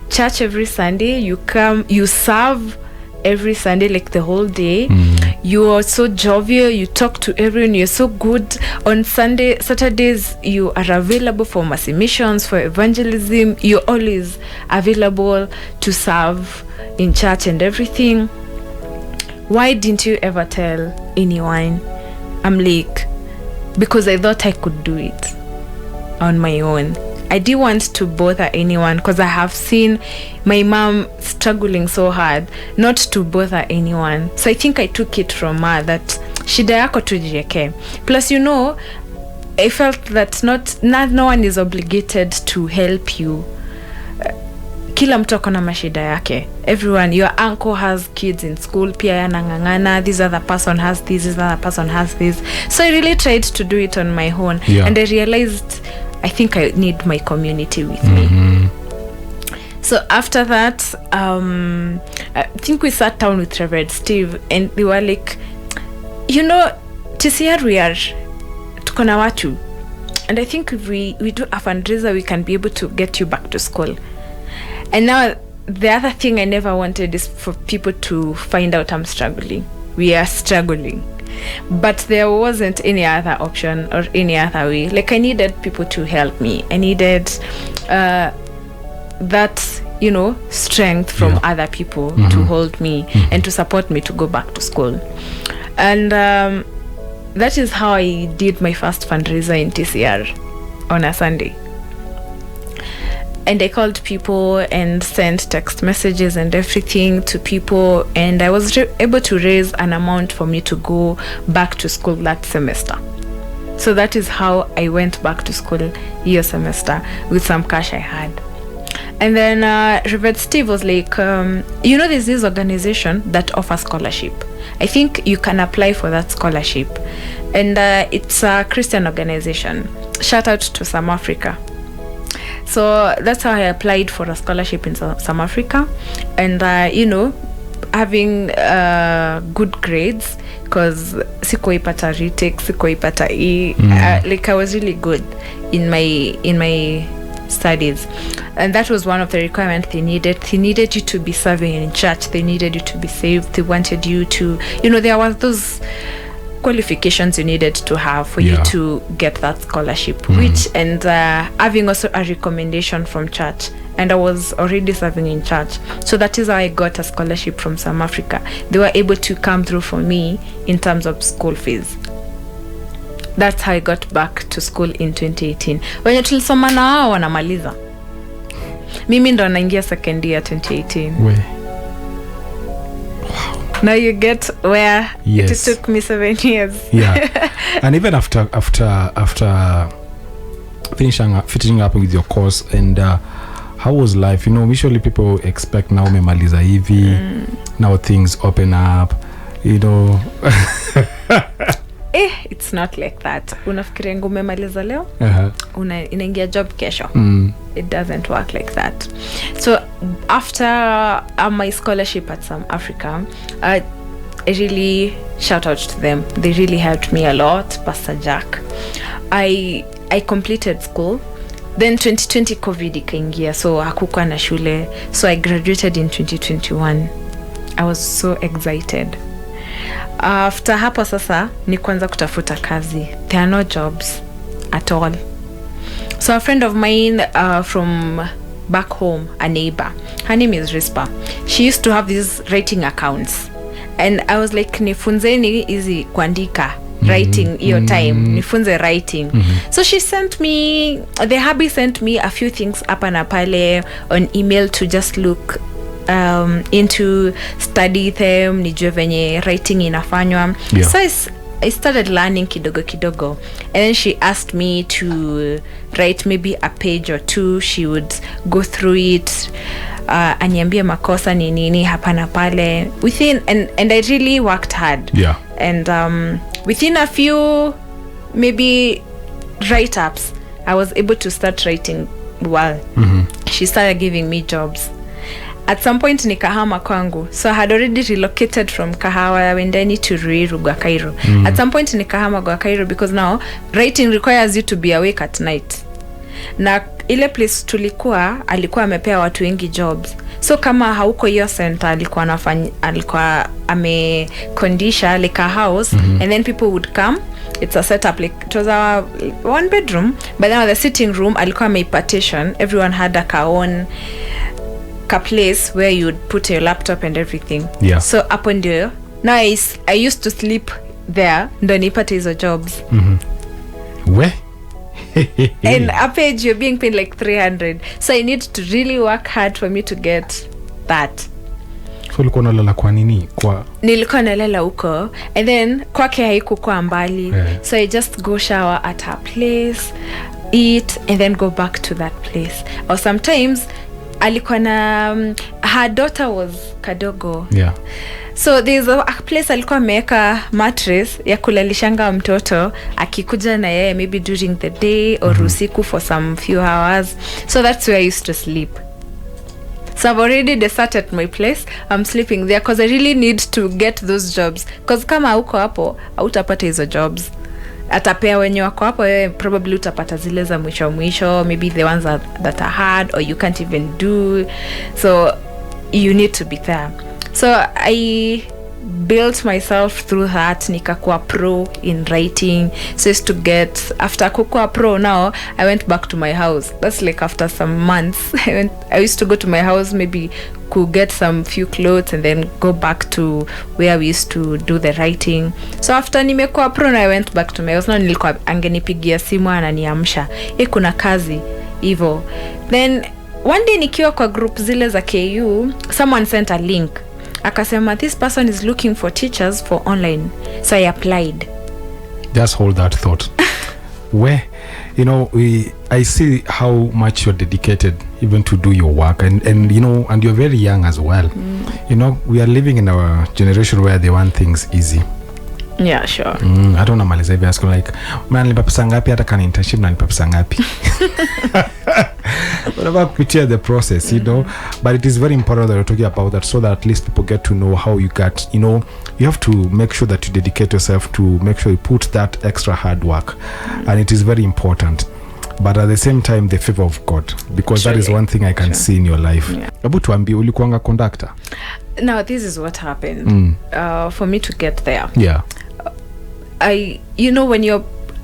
church every Sunday, you serve every Sunday, like the whole day. You are so jovial, you talk to everyone, you're so good. On Saturdays, you are available for mass missions, for evangelism. You're always available to serve in church and everything. Why didn't you ever tell anyone? I'm like, because I thought I could do it on my own. I didn't want to bother anyone because I have seen my mom struggling so hard not to bother anyone. So I think I took it from her that shida yako tujieke. Plus, you know, I felt that no one is obligated to help you. Kila mtu akona mashida yake. Everyone, your uncle has kids in school, pia yanangangana, this other person has this other person has this. So I really tried to do it on my own. Yeah. And I realized I think I need my community with me. So after that, I think we sat down with Reverend Steve and they were like, you know, TCR we are tukona watu. And I think if we do a fundraiser, we can be able to get you back to school. And now the other thing I never wanted is for people to find out I'm struggling. We are struggling. But there wasn't any other option or any other way. Like, I needed people to help me. I needed that, you know, strength from other people to hold me and to support me to go back to school. And that is how I did my first fundraiser in TCR on a Sunday. And I called people and sent text messages and everything to people. And I was able to raise an amount for me to go back to school that semester. So that is how I went back to school year semester with some cash I had. And then Reverend Steve was like, you know, there's this organization that offers scholarship. I think you can apply for that scholarship. And it's a Christian organization. Shout out to South Africa. So that's how I applied for a scholarship in South Africa. And, you know, having good grades, because sikuipata retake, sikuipata E. Like, I was really good in my studies. And that was one of the requirements they needed. They needed you to be serving in church. They needed you to be saved. They wanted you to, you know, there was those qualifications you needed to have for you to get that scholarship, which, and having also a recommendation from church. And I was already serving in church. So that is how I got a scholarship from South Africa. They were able to come through for me in terms of school fees. That's how I got back to school in 2018. Wenye tulisoma na wao wanamaliza. Mimi ndo naingia second year 2018. Now you get where Yes. it took me 7 years. Yeah. And even after finishing up with your course, and how was life? You know, usually people expect now umemaliza hivi, now things open up, you know. It's not like that. Unafikiria umemaliza leo, inaingia job kesho. It doesn't work like that. So after my scholarship at South Africa, I really shout out to them. They really helped me a lot, Pastor Jack. I completed school. Then 2020 COVID ikaingia, so hakukuwa na shule. So I graduated in 2021. I was so excited. After hapo sasa ni kwanza kutafuta kazi. There are no jobs at all. So a friend of mine from back home, a neighbor, her name is Risper. She used to have these writing accounts. And I was like, nifunzeni hizi kuandika. Writing your time, nifunze writing. So she sent me, the hubby sent me a few things hapa na pale on email to just look into, study them, nijue venye writing inafanywa. Yeah. So I started learning kidogo, and then she asked me to write maybe a page or two. She would go through it, aniambie makosa ni nini hapa na pale within, and I really worked hard. Yeah. And within a few maybe write-ups, I was able to start writing well. She started giving me jobs. At some point nikahama kwangu, so I had already relocated from Kahawa Wendani to Ruiru, Cairo. At some point nikahama Cairo because now writing requires you to be awake at night. Na ile place tulikuwa alikuwa amepea watu wengi jobs, so kama hauko hiyo center alikuwa amekondisha like a house, and then people would come. It's a setup like it was our one bedroom, but then the sitting room alikuwa ameipartition. Everyone had a own place where you would put your laptop and everything. Yeah. So up on there, now I used to sleep there ndo nipate hizo jobs. Where? And a page you're being paid like 300, so I need to really work hard for me to get that. So ulikuwa unalala kwa nini? Nilikuwa nalala huko, and then kwake haikuwa mbali. So I just go shower at her place, eat, and then go back to that place. Or sometimes alikuwa na her daughter was kadogo. Yeah. So there's a place alikuwa ameweka mattress ya kulalishanga mtoto akikuja na yeye maybe during the day or usiku for some few hours. So that's where I used to sleep. So I've already deserted my place. I'm sleeping there because I really need to get those jobs. Because kama uko hapo hautapata hizo jobs. Atapea wenye wako hapo wewe probably utapata zile za mwisho, maybe the ones that are hard or you can't even do. So you need to be there. So I built myself through that, nikakuwa pro in writing. So I used to get, after kukuwa pro now, I went back to my house. That's like after some months. I used to go to my house, maybe could get some few clothes and then go back to where we used to do the writing. So after nimekuwa pro na I went back to my house. Now nilikuwa angenipigia simu ananiamsha, kuna kazi hivyo. Then one day nikiwa kwa group zile za KU, someone sent a link. Akasema this person is looking for teachers for online. So I applied. Just hold that thought. Where, you know, I see how much you're dedicated even to do your work, and you know, and you're very young as well. You know, we are living in a generation where they want things easy. Yeah, sure. I don't know maliza hivi ask like, man lipa pesa ngapi hata kana internship na lipa pesa ngapi. Whatever kupitia the process, you know, but it is very important that you're talking about that so that at least people get to know how you got, you know, you have to make sure that you dedicate yourself to make sure you put that extra hard work, and it is very important. But at the same time, the favor of God, because that is one thing I can see in your life. Abu tuambie ulikuanga conductor? Now this is what happened for me to get there. Yeah. You know, when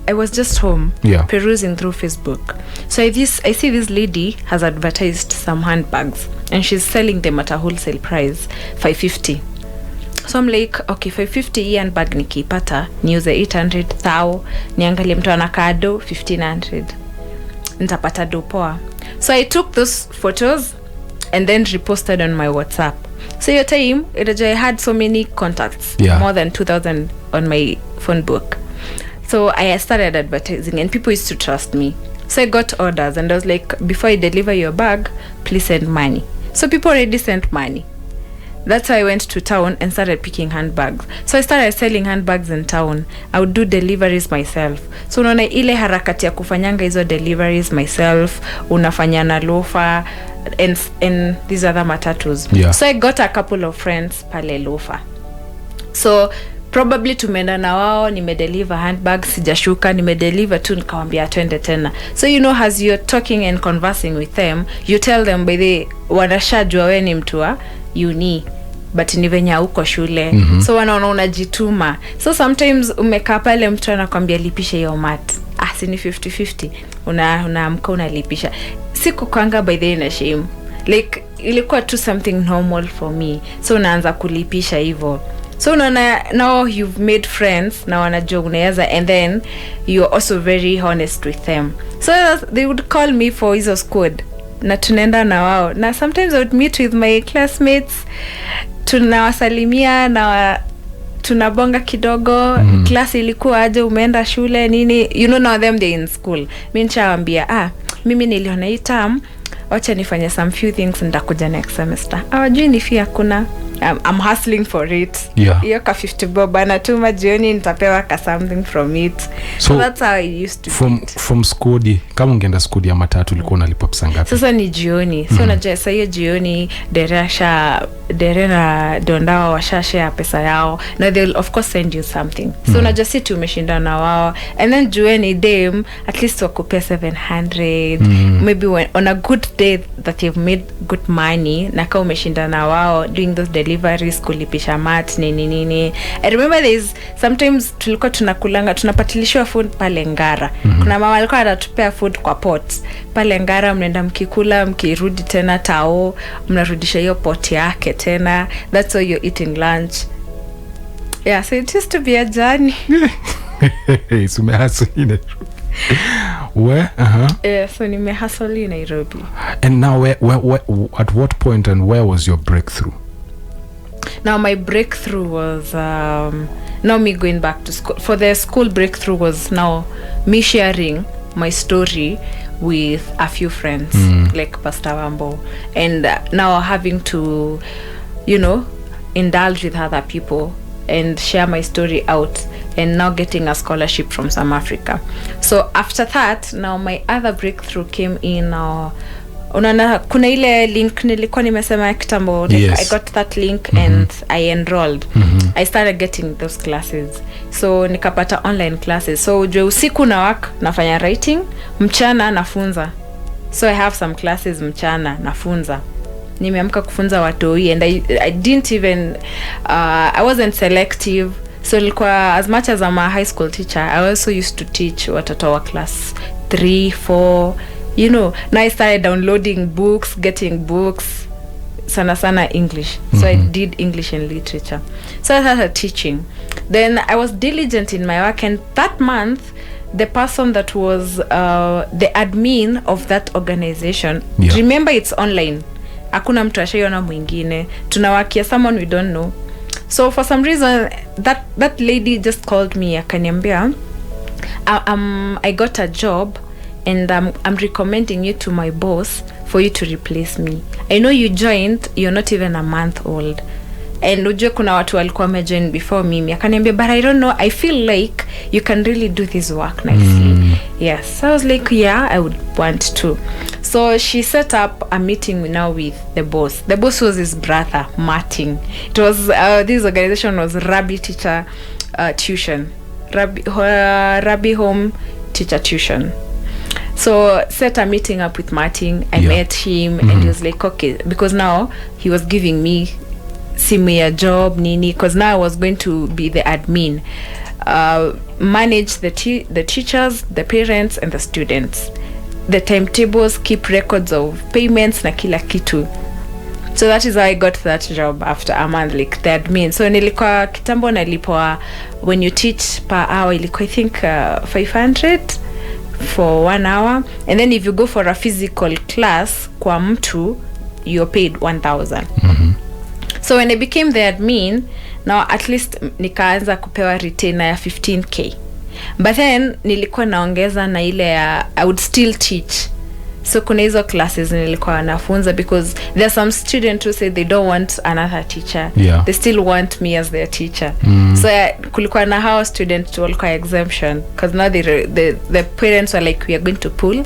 I was just home, perusing through Facebook. So I see this lady has advertised some handbags and she's selling them at a wholesale price, 550. So I'm like, okay, 550 hii handbag nikipata niuze 800 thou, niangalie mtu anakado 1500. Nitapata do poa. So I took those photos and then reposted on my WhatsApp. So your time, I had so many contacts, more than 2,000 on my phone book. So I started advertising and people used to trust me. So I got orders and I was like, before I deliver your bag, please send money. So people already sent money. That's why I went to town and started picking handbags. So I started selling handbags in town. I would do deliveries myself. So unaona ile harakati ya kufanyanga hizo deliveries myself, unafanya na lofa and these other matatus. So I got a couple of friends pale lofa. So probably tumeenda na wao, nimedeliver handbags, sijashuka, nimedeliver tu nikawambia twende tena. So as you're talking and conversing with them, you tell them by the wanashajua wewe ni mtu wa uni but ni venye uko shule. So wanaona unajituma. So sometimes umekaa pale mtu anakwambia lipisha hiyo mat. Si ni 50-50. Unaamka unalipisha. Siku kwanga by the na shame. Like ilikuwa tu something normal for me. So unaanza kulipisha hivyo. So now you've made friends na wanajua unaweza, and then you're also very honest with them. So they would call me for hizo squad na tunaenda na wao, na sometimes I would meet with my classmates, tunawasalimia na tunabonga kidogo. Class ilikuwa aje, umeenda shule nini, now them they in school. Mimi nitawaambia mimi niliona hii term, wacha nifanye some few things, nitakuja next semester. Hawajui ni fee hakuna. I'm hustling for it. Hiyo ka 50 bob anatuma jioni, nitapewa ka something from it. So that's how I used to from skodi. Kama ungeenda skodi ya matatu ulikuwa unalipa pesa ngapi? Sasa ni jioni. So unajua sasa hiyo jioni derena dondawa washashare pesa yao, na they'll of course send you something. So unajua si umeshindana na wao, and then jueni dem at least wakupea 700. Maybe on a good day that you've made good money, na kama umeshindana na wao doing those deliveries, kulipisha mat nini. I remember there's sometimes tulikuwa tunapatilishwa food pale Ngara. Kuna mama alikuwa anatupea food kwa pot pale Ngara, mnaenda mkikula, mkirudi tena tao, mnarudisha hiyo pot yake tena. That's how you're eating lunch. Yeah, so it used to be a journey. Where? So nimehustle in Nairobi. And now where at what point and where was your breakthrough? Now my breakthrough was now me going back to school. For the school breakthrough was now me sharing my story with a few friends, like Pastor Wambo, and now having to indulge with other people and share my story out, and now getting a scholarship from South Africa. So after that, now my other breakthrough came in unaona kuna ile link nilikuwa nimesema kitambo, I got that link and I enrolled. I started getting those classes, so nikapata online classes. So usiku na work nafanya writing, mchana nafunza. So I have some classes mchana nafunza. Nimeamka kufunza watoi, and I didn't even I wasn't selective. So ilikuwa as much as I'm a high school teacher, I also used to teach watoto wa class 3, 4. Now I started downloading books, getting books, sana English. So I did English and literature. So I started teaching. Then I was diligent in my work, and that month, the person that was the admin of that organization, remember it's online. Hakuna mtu ashaiona mwingine. Tunawakia someone we don't know. So for some reason, that lady just called me, akaniambia, I got a job, and I'm recommending you to my boss for you to replace me. I know you joined, you're not even a month old. And ujue kuna watu walikuwa wamejoin before mimi. Akaniambia, but I don't know, I feel like you can really do this work nicely. Yes. So I was like, yeah, I would want to. So she set up a meeting now with the boss. The boss was his brother, Martin. It was, this organization was Rabbi Teacher Tuition. Rabbi Home Teacher Tuition. So set a meeting up with Martin. I met him, and he was like, okay, because now he was giving me similar job nini, because now I was going to be the admin, manage the teachers, the parents, and the students, the timetables, keep records of payments na kila kitu. So that is how I got that job after a month, like the admin. So nilikuwa kitambo nalipwa, when you teach per hour ilikuwa I think 500 for 1 hour, and then if you go for a physical class kwa mtu, you're paid 1,000. So when I became the admin, now at least nikaanza kupewa retainer ya 15k, but then nilikuwa naongeza na ile ya I would still teach. So kuna hizo classes nilikuwa nafunza, because there are some students who say they don't want another teacher. They still want me as their teacher. So kulikuwa na hao students walikuwa exemption, because now the parents were like, we are going to pull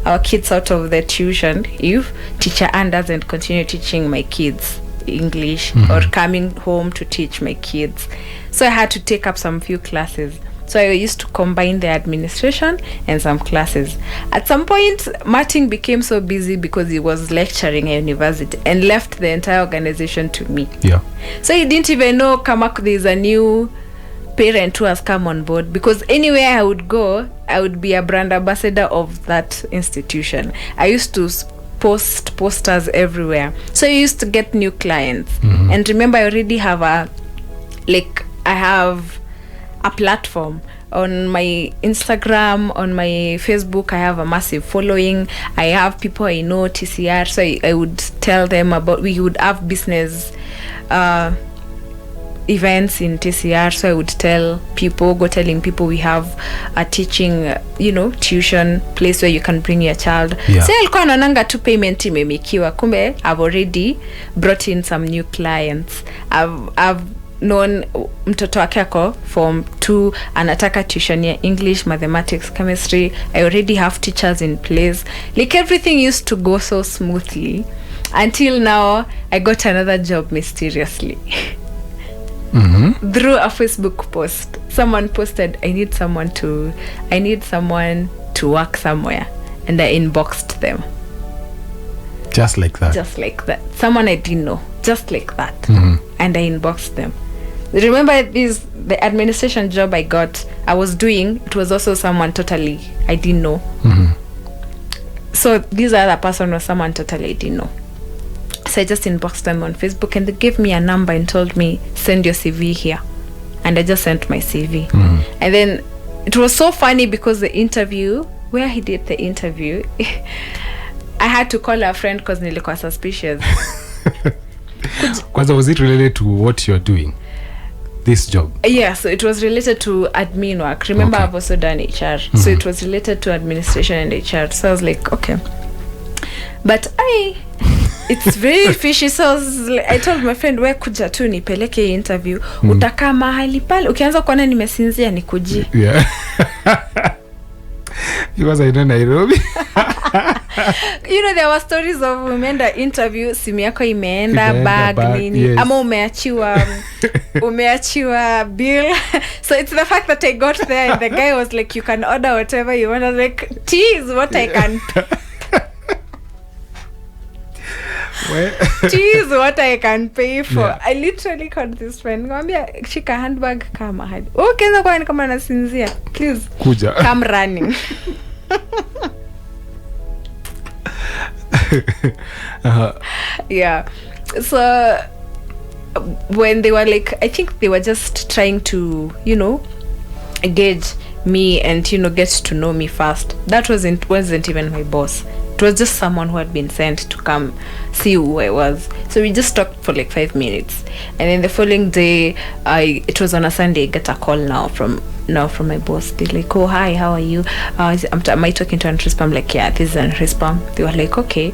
our kids out of the tuition if teacher Ann doesn't continue teaching my kids English or coming home to teach my kids. So I had to take up some few classes. So I used to combine the administration and some classes. At some point, Martin became so busy because he was lecturing at university and left the entire organization to me. So he didn't even know there's a new parent who has come on board, because anywhere I would go, I would be a brand ambassador of that institution. I used to post posters everywhere. So I used to get new clients. And remember, I already have I have a platform on my Instagram, on my Facebook. I have a massive following. I have people I know, TCR. So I would tell them about, we would have business events in TCR. So I would telling people we have a teaching, tuition place where you can bring your child. So alikuwa naonanga tu payment imemekiwa, kumbe I've already brought in some new clients. I've known mtoto wake ako form 2 anataka tuition ya English, mathematics, chemistry. I already have teachers in place. Like everything used to go so smoothly until now I got another job mysteriously. Through a Facebook post. Someone posted, I need someone to work somewhere, and I inboxed them. Just like that. Someone I didn't know, just like that. And I inboxed them. Remember the administration job I was doing, it was also someone totally I didn't know. So this other person was someone totally I didn't know. So I just inboxed them on Facebook, and they gave me a number and told me, send your CV here. And I just sent my CV. And then it was so funny, because the interview, where he did the interview, I had to call a friend because nilikuwa suspicious. Was it related to what you're doing? This job? Yeah, so it was related to admin work. Remember, I've also done HR. So it was related to administration and HR. So I was like, okay. But it's very fishy. So I told my friend, we kuja tu nipeleke interview. Utakaa mahali pale. Ukianza kuona nimesinzia nikujie. Yeah. Because I know Nairobi. There were stories of umeenda interview, simu yako imeenda, bag nini, yes. Ama umeachiwa bill. So it's the fact that I got there and the guy was like, you can order whatever you want. I was like, tease what I can tease what I can pay for. Yeah. I literally called this friend, ngambia shika handbag kama hadi. Ukianza kwa kama nasinzia, please kuja, come running. Yeah. So when they were like, I think they were just trying to, gauge me and get to know me first. That wasn't even my boss. It was just someone who had been sent to come see who I was. So we just talked for like 5 minutes, and then the following day, it was on a Sunday, I get a call from my boss. They're like, oh, hi, how are you? Am I talking to Ann Risper? I'm like, yeah, this is Ann Risper. They were like, okay,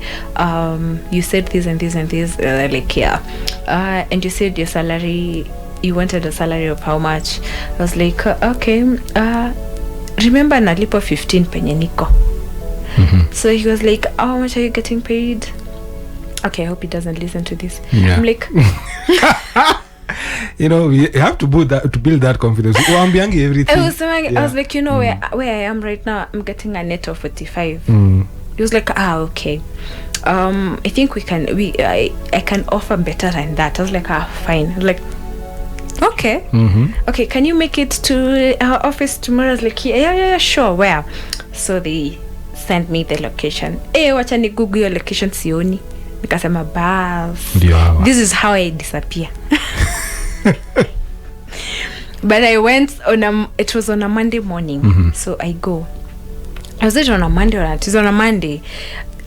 you said this and this and this. They're like, yeah. And you said your salary, you wanted a salary of how much? I was like, okay, remember nalipo 15 penye niko. So he was like, how much are you getting paid? Okay, I hope he doesn't listen to this. Yeah. I'm like, we have to build that confidence. Everything. I was like, where I am right now, I'm getting a net of 45. He was like, okay. I think I can offer better than that. I was like, fine. I was like, okay. Okay, can you make it to our office tomorrow? I was like, yeah, sure. Where? So they sent me the location. Wacha ni Google your location sioni. Nikasema bas. This is how I disappear. But I went it was on a Monday morning. So I go. Was it on a Monday or not? It was on a Monday.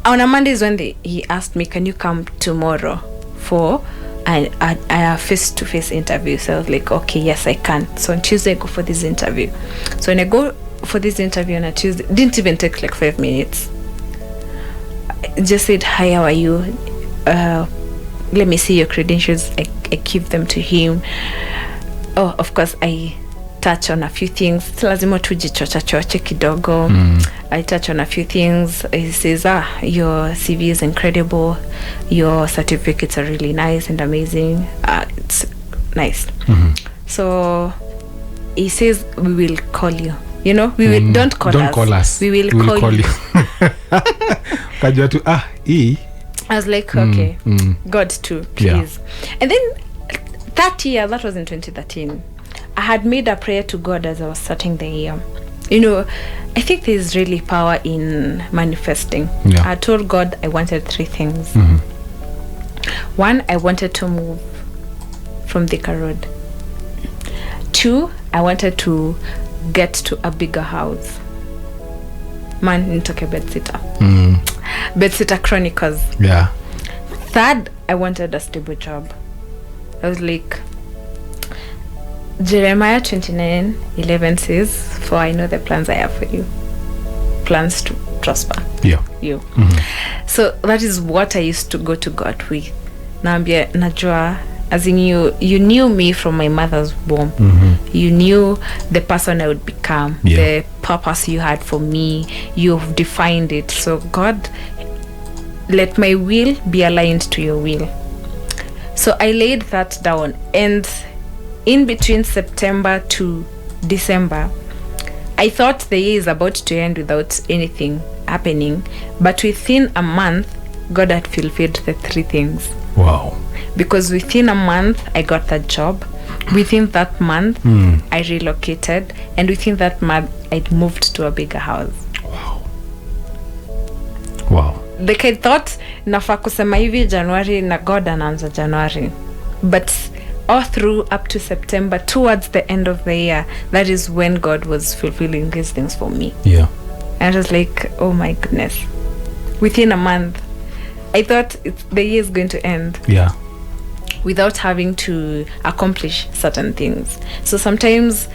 On a Monday is when he asked me, can you come tomorrow for a face-to-face interview. So I was like, okay, yes, I can. So on Tuesday I go for this interview. So when I go for this interview on a Tuesday, didn't even take like 5 minutes. I just said, hi, how are you? Let me see your credentials. I give them to him. Oh, of course, I touch on a few things. Lazima tujichocha kidogo. I touch on a few things. He says, your CV is incredible. Your certificates are really nice and amazing. It's nice. So he says, we will call you. You know, we will don't call us. We will call you. I was like, okay, God too, please. And then that year, that was in 2013, I had made a prayer to God as I was starting the year. You know, I think there's really power in manifesting. I told God I wanted 3 things. One, I wanted to move from Thika Road. 2, I wanted to get to a bigger house. Man, nitoke bedsitter. Bedsitter Chronicles. 3rd, I wanted a stable job. I was like, Jeremiah 29:11 says, for I know the plans I have for you. Plans to prosper you. So that is what I used to go to God with. Naambia, najua, as in you knew me from my mother's womb. You knew the person I would become, the purpose you had for me. You've defined it. So God, let my will be aligned to your will. So I laid that down, and in between September to December, I thought the year is about to end without anything happening, but within a month, God had fulfilled the 3 things. Wow. Because within a month, I got that job. Within that month, I relocated, and within that month, I moved to a bigger house. Wow. Like I thought, nafaa kusema hivi January na God anaanza January. But all through up to September, towards the end of the year, that is when God was fulfilling these things for me. And I was like, oh my goodness. Within a month, I thought the year is going to end. Without having to accomplish certain things. So sometimes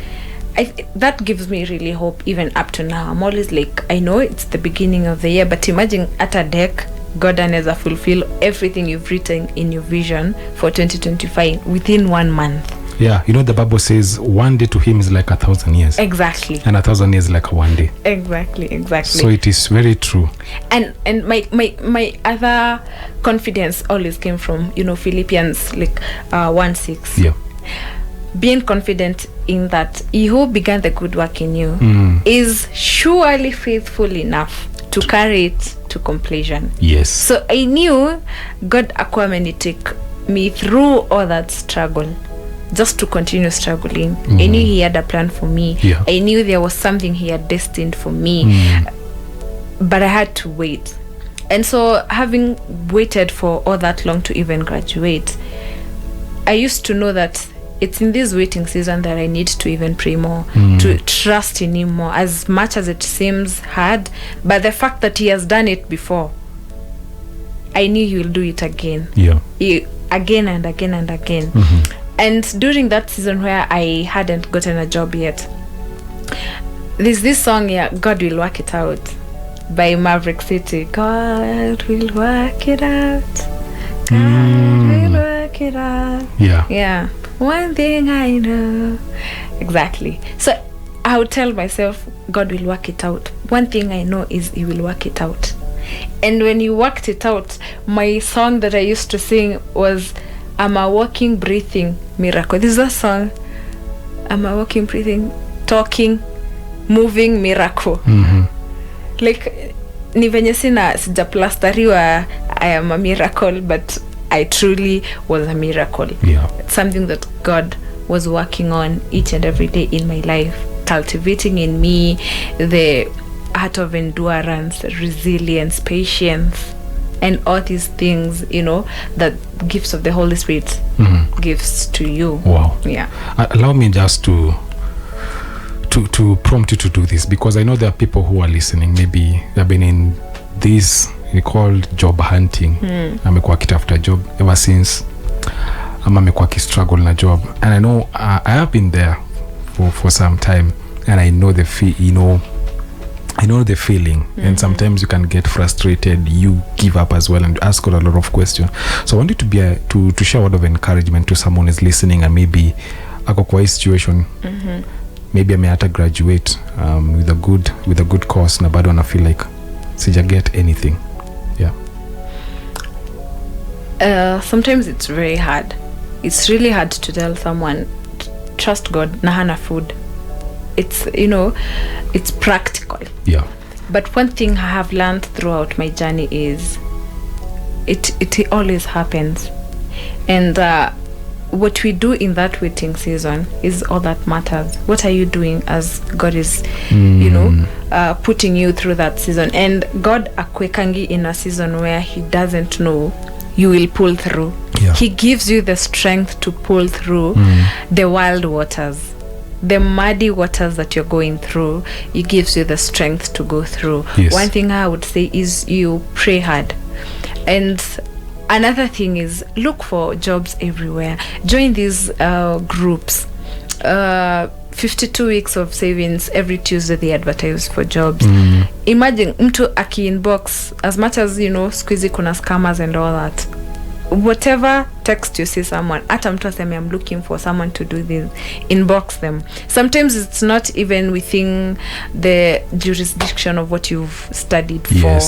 that gives me really hope even up to now. I'm always like, I know it's the beginning of the year, but imagine at a deck, God anaweza fulfill everything you've written in your vision for 2025 within 1 month. You know, the Bible says 1 day to him is like 1,000 years. Exactly. And 1,000 years like 1 day. Exactly. So it is very true. And my other confidence always came from, you know, Philippians like 1:6. Being confident in that he who began the good work in you is surely faithful enough to carry it to completion. So I knew God akuwa take me through all that struggle just to continue struggling. I knew he had a plan for me. I knew there was something he had destined for me. But I had to wait. And so having waited for all that long to even graduate, I used to know that it's in this waiting season that I need to even pray more, to trust in him more, as much as it seems hard. But the fact that he has done it before, I knew he will do it again. Again and again and again. And during that season where I hadn't gotten a job yet, there's this song here, God Will Work It Out, by Maverick City. God will work it out. God will work it out. One thing I know. Exactly. So I would tell myself, God will work it out. One thing I know is he will work it out. And when he worked it out, my song that I used to sing was, I'm a walking, breathing miracle. This is a song. I'm a walking, breathing, talking, moving miracle. Like, ni venye sijaplastariwa, I am a miracle, but I truly was a miracle. It's something that God was working on each and every day in my life, cultivating in me the art of endurance, resilience, patience, and all these things, you know, that gifts of the Holy Spirit gives to you. Allow me just to prompt you to do this, because I know there are people who are listening, maybe they've been in this called job hunting. Amekuwa akitafuta job ever since ama amekuwa struggle na job, and I know I have been there for some time, and I know the I know the feeling, and sometimes you can get frustrated, you give up as well, and ask a lot of questions. So I want you to be to share a word of encouragement to someone who's listening, and maybe ako kwa situation, maybe ameata graduate with a good course na bado ana feel like sija get anything. Sometimes it's very hard. It's really hard to tell someone trust God na hana food. It's it's practical. Yeah. But one thing I have learned throughout my journey is it always happens, and what we do in that waiting season is all that matters. What are you doing as God is putting you through that season? And God akwekangi in a season where he doesn't know you will pull through. Yeah. He gives you the strength to pull through the wild waters, the muddy waters that you're going through. He gives you the strength to go through. Yes. One thing I would say is you pray hard. And another thing is look for jobs everywhere. Join these groups. 52 weeks of savings, every Tuesday they advertise for jobs. Imagine mtu aki inbox, as much as squeezy kuna scammers and all that, whatever text you see someone, ata mtu aseme I'm looking for someone to do this, inbox them. Sometimes it's not even within the jurisdiction of what you've studied for.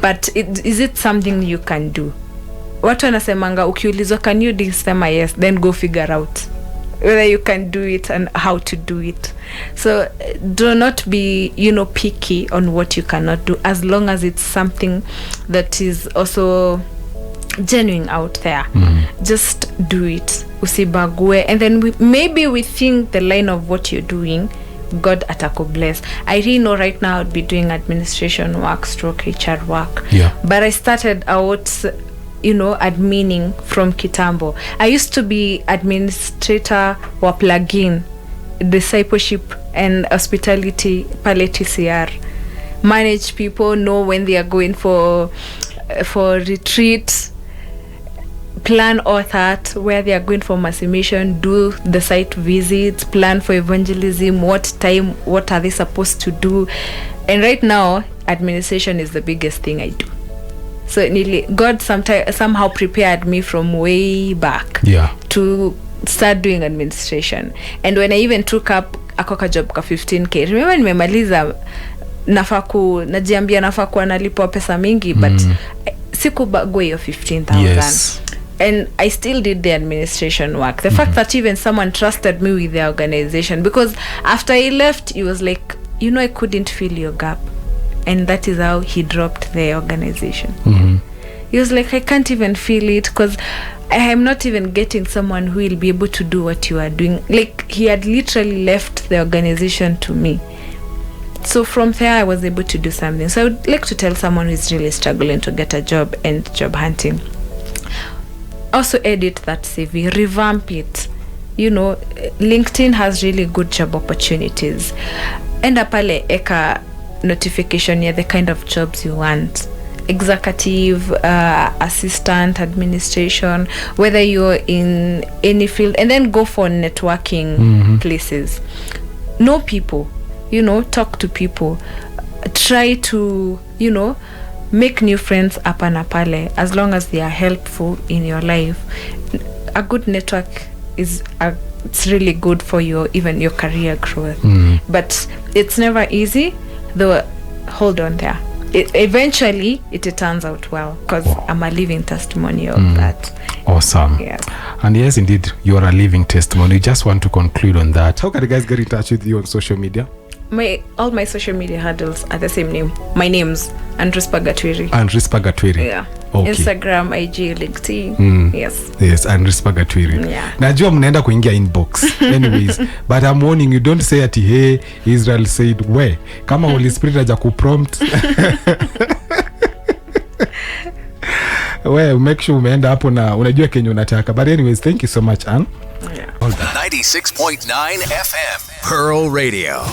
But is it something you can do? Watu wanasemanga ukiulizwa can you do this, sema yes, then go figure out whether you can do it and how to do it. So do not be picky on what you cannot do, as long as it's something that is also genuine out there. Just do it, usibague, and then maybe within the line of what you're doing, God atako bless. I really know right now I'd be doing administration work, stroke HR work. But I started out admining from kitambo. I used to be administrator wa plugin, discipleship and hospitality pale TCR. Manage people, know when they are going for retreat, plan all that, where they are going for massimission, do the site visits, plan for evangelism, what time, what are they supposed to do. And right now administration is the biggest thing I do. So God somehow prepared me from way back to start doing administration. And when I even took up a job ka 15k, remember nimemaliza najiambia nafaa kuwa nalipwa pesa mingi, but sikubagwe hiyo 15,000. And I still did the administration work. The fact that even someone trusted me with the organization, because after I left, he was like, I couldn't fill your gap. And that is how he dropped the organization. He was like, I can't even feel it because I am not even getting someone who will be able to do what you are doing. Like, he had literally left the organization to me. So from there, I was able to do something. So I would like to tell someone who is really struggling to get a job and job hunting, also edit that CV, revamp it. LinkedIn has really good job opportunities. Enda pale eka notification the kind of jobs you want, executive, assistant, administration, whether you're in any field, and then go for networking places. Know people, talk to people, try to make new friends up and apale, as long as they are helpful in your life. A good network is it's really good for even your career growth. But it's never easy, though. Hold on there. Eventually it turns out well, because I'm a living testimony of that. Awesome. Yes. And yes, indeed, you are a living testimony. Just want to conclude on that. How can you guys get in touch with you on social media? All my social media handles are the same name. My name's Ann Risper Gatwiri. Ann Risper Gatwiri. Yeah. Okay. Instagram, IG, LinkedIn. Yes, Ann Risper Gatwiri. Yeah. Najua mnaenda kuingia inbox. Anyways, but I'm warning you, don't say ati hey, Israel said we. Kama Holy Spirit aja kuprompt. Well, make sure umeenda hapo na unajua kenye unataka. But anyways, thank you so much, Ann. 96.9 FM, Pearl Radio.